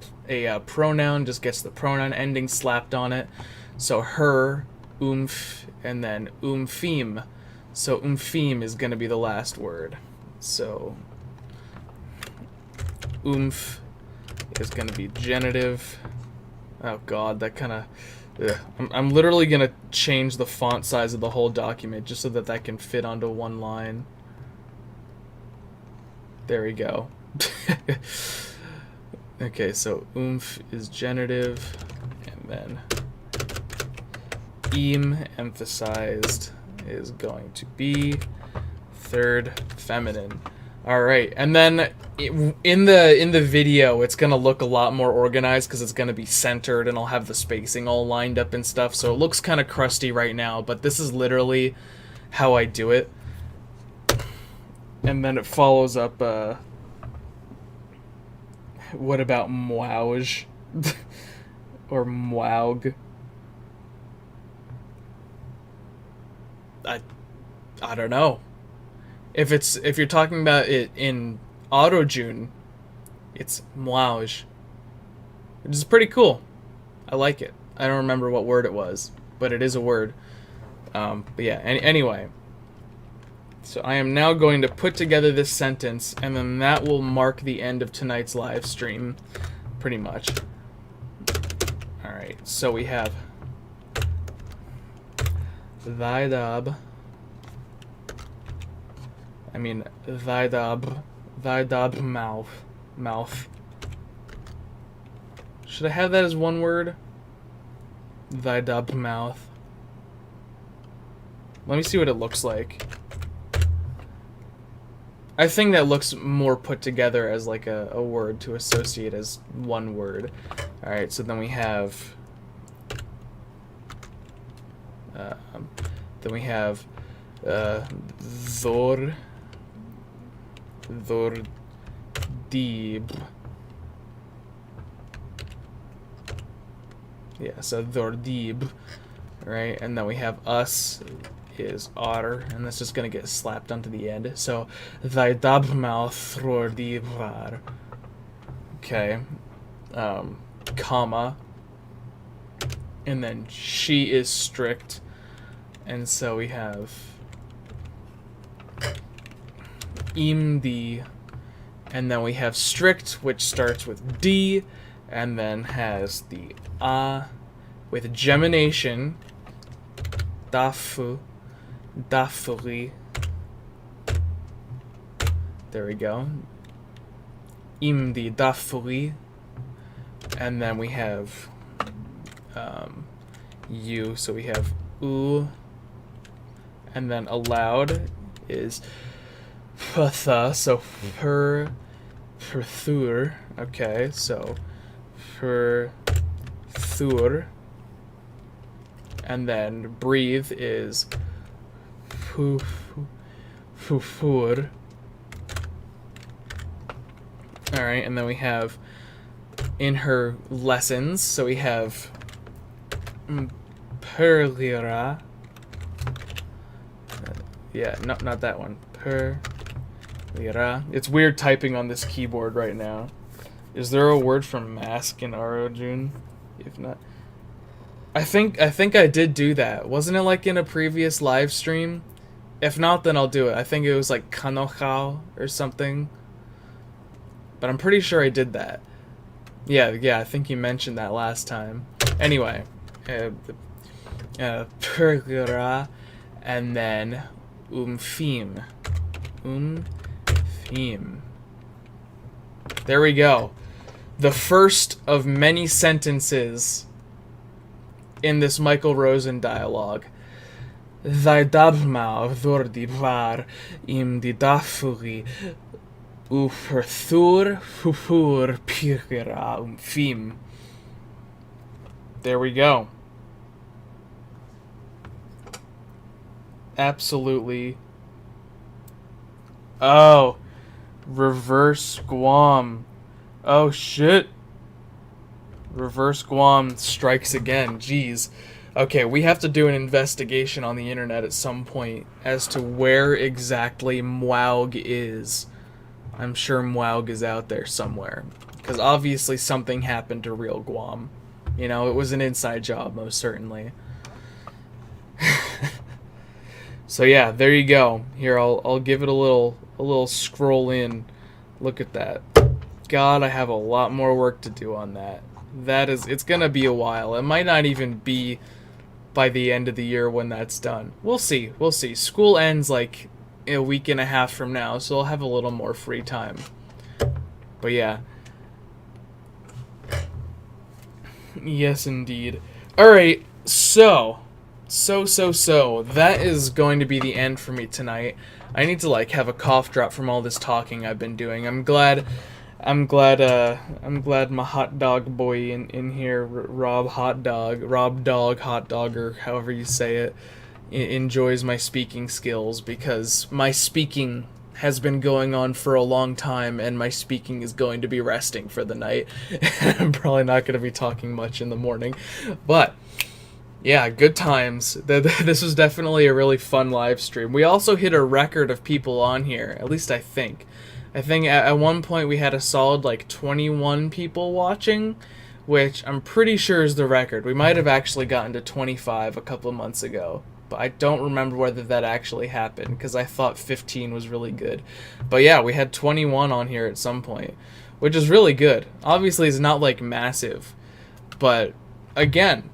pronoun, just gets the pronoun ending slapped on it. So her, oomph, and then oompheme. So oompheme is going to be the last word. So oomph is going to be genitive. Oh god, that kind of... I'm literally going to change the font size of the whole document just so that can fit onto one line. There we go. Okay, so oomph is genitive, and then emphasized is going to be third feminine. All right, and then in the video, it's gonna look a lot more organized because it's gonna be centered, and I'll have the spacing all lined up and stuff. So it looks kind of crusty right now, but this is literally how I do it. And then it follows up. What about mwauge or mwaug? I don't know. If you're talking about it in AutoJune, it's mwauge, which is pretty cool. I like it. I don't remember what word it was, but it is a word. But yeah. Anyway. So I am now going to put together this sentence, and then that will mark the end of tonight's live stream, pretty much. Alright, so we have thy mouth. Should I have that as one word? Thy mouth. Let me see what it looks like. I think that looks more put together as like a word to associate as one word. Alright, so then we have Dhordib. Yeah, so Dhordib, right? And then we have us is otter, and that's just gonna get slapped onto the end. So thy mouth Dhordivar. Okay. Comma. And then she is strict. And so we have imdi, and then we have strict, which starts with D, and then has the A with gemination, dafu, dafuri, There we go. Imdi dafuri. And then we have U, so we have U. And then aloud is Ptha, so Perthur. Okay, so Perthur. And then breathe is Fufur. Alright, and then we have in her lessons, so we have Perlira. Yeah, not that one. Perlira. It's weird typing on this keyboard right now. Is there a word for mask in Arojun? If not, I think I did do that. Wasn't it like in a previous live stream? If not, then I'll do it. I think it was like Kanohao or something. But I'm pretty sure I did that. Yeah, I think you mentioned that last time. Anyway, Perlira, and then Umfim. Umfim. There we go. The first of many sentences in this Michael Rosen dialogue. Thy dabma vordi var im di dafuri uferthur fufur pirira umfim. There we go. Absolutely. Oh. Reverse Guam. Oh shit. Reverse Guam strikes again. Jeez. Okay, we have to do an investigation on the internet at some point as to where exactly Mwaug is. I'm sure Mwaug is out there somewhere. Because obviously something happened to real Guam. You know, it was an inside job, most certainly. So yeah, there you go. Here, I'll give it a little scroll in. Look at that. God, I have a lot more work to do on that. It's gonna be a while. It might not even be by the end of the year when that's done. We'll see. School ends like a week and a half from now, so I'll have a little more free time. But yeah. Yes, indeed. Alright, so. That is going to be the end for me tonight. I need to like have a cough drop from all this talking I've been doing. I'm glad my hot dog boy in here, Rob Dog Hot Dog, or however you say it, enjoys my speaking skills, because my speaking has been going on for a long time and my speaking is going to be resting for the night. I'm probably not going to be talking much in the morning, but yeah, good times. This was definitely a really fun live stream. We also hit a record of people on here, at least I think. I think at one point we had a solid like 21 people watching, which I'm pretty sure is the record. We might have actually gotten to 25 a couple of months ago, but I don't remember whether that actually happened, because I thought 15 was really good. But yeah, we had 21 on here at some point, which is really good. Obviously it's not like massive, but again,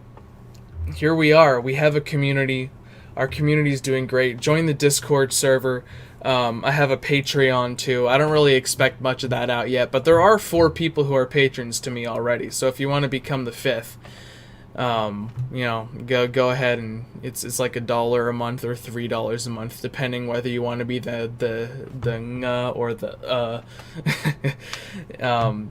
here we are. We have a community. Our community is doing great. Join the Discord server. I have a Patreon too. I don't really expect much of that out yet, but there are 4 people who are patrons to me already. So if you want to become the 5th, you know, go ahead, and it's like $1 a month or $3 a month, depending whether you want to be the nga or the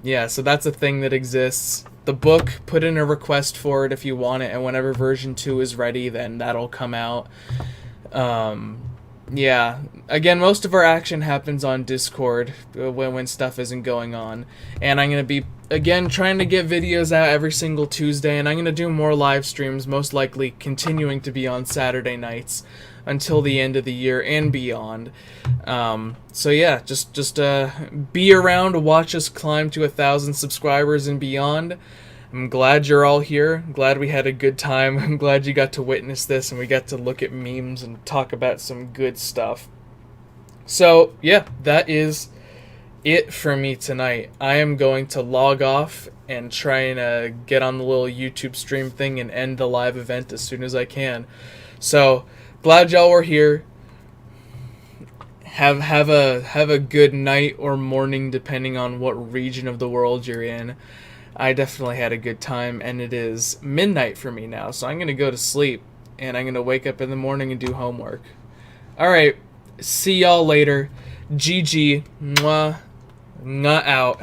yeah. So that's a thing that exists. The book, put in a request for it if you want it, and whenever version 2 is ready, then that'll come out. Yeah, again, most of our action happens on Discord when stuff isn't going on, and I'm going to be, again, trying to get videos out every single Tuesday, and I'm going to do more live streams, most likely continuing to be on Saturday nights until the end of the year and beyond. So yeah, just be around, watch us climb to 1,000 subscribers and beyond. I'm glad you're all here. I'm glad we had a good time. I'm glad you got to witness this and we got to look at memes and talk about some good stuff. So yeah, that is it for me tonight. I am going to log off and try and get on the little YouTube stream thing and end the live event as soon as I can. So glad y'all were here. have a good night or morning depending on what region of the world you're in. I definitely had a good time, and it is midnight for me now, so I'm going to go to sleep, and I'm going to wake up in the morning and do homework. Alright, see y'all later. GG. Mwah. Nga out.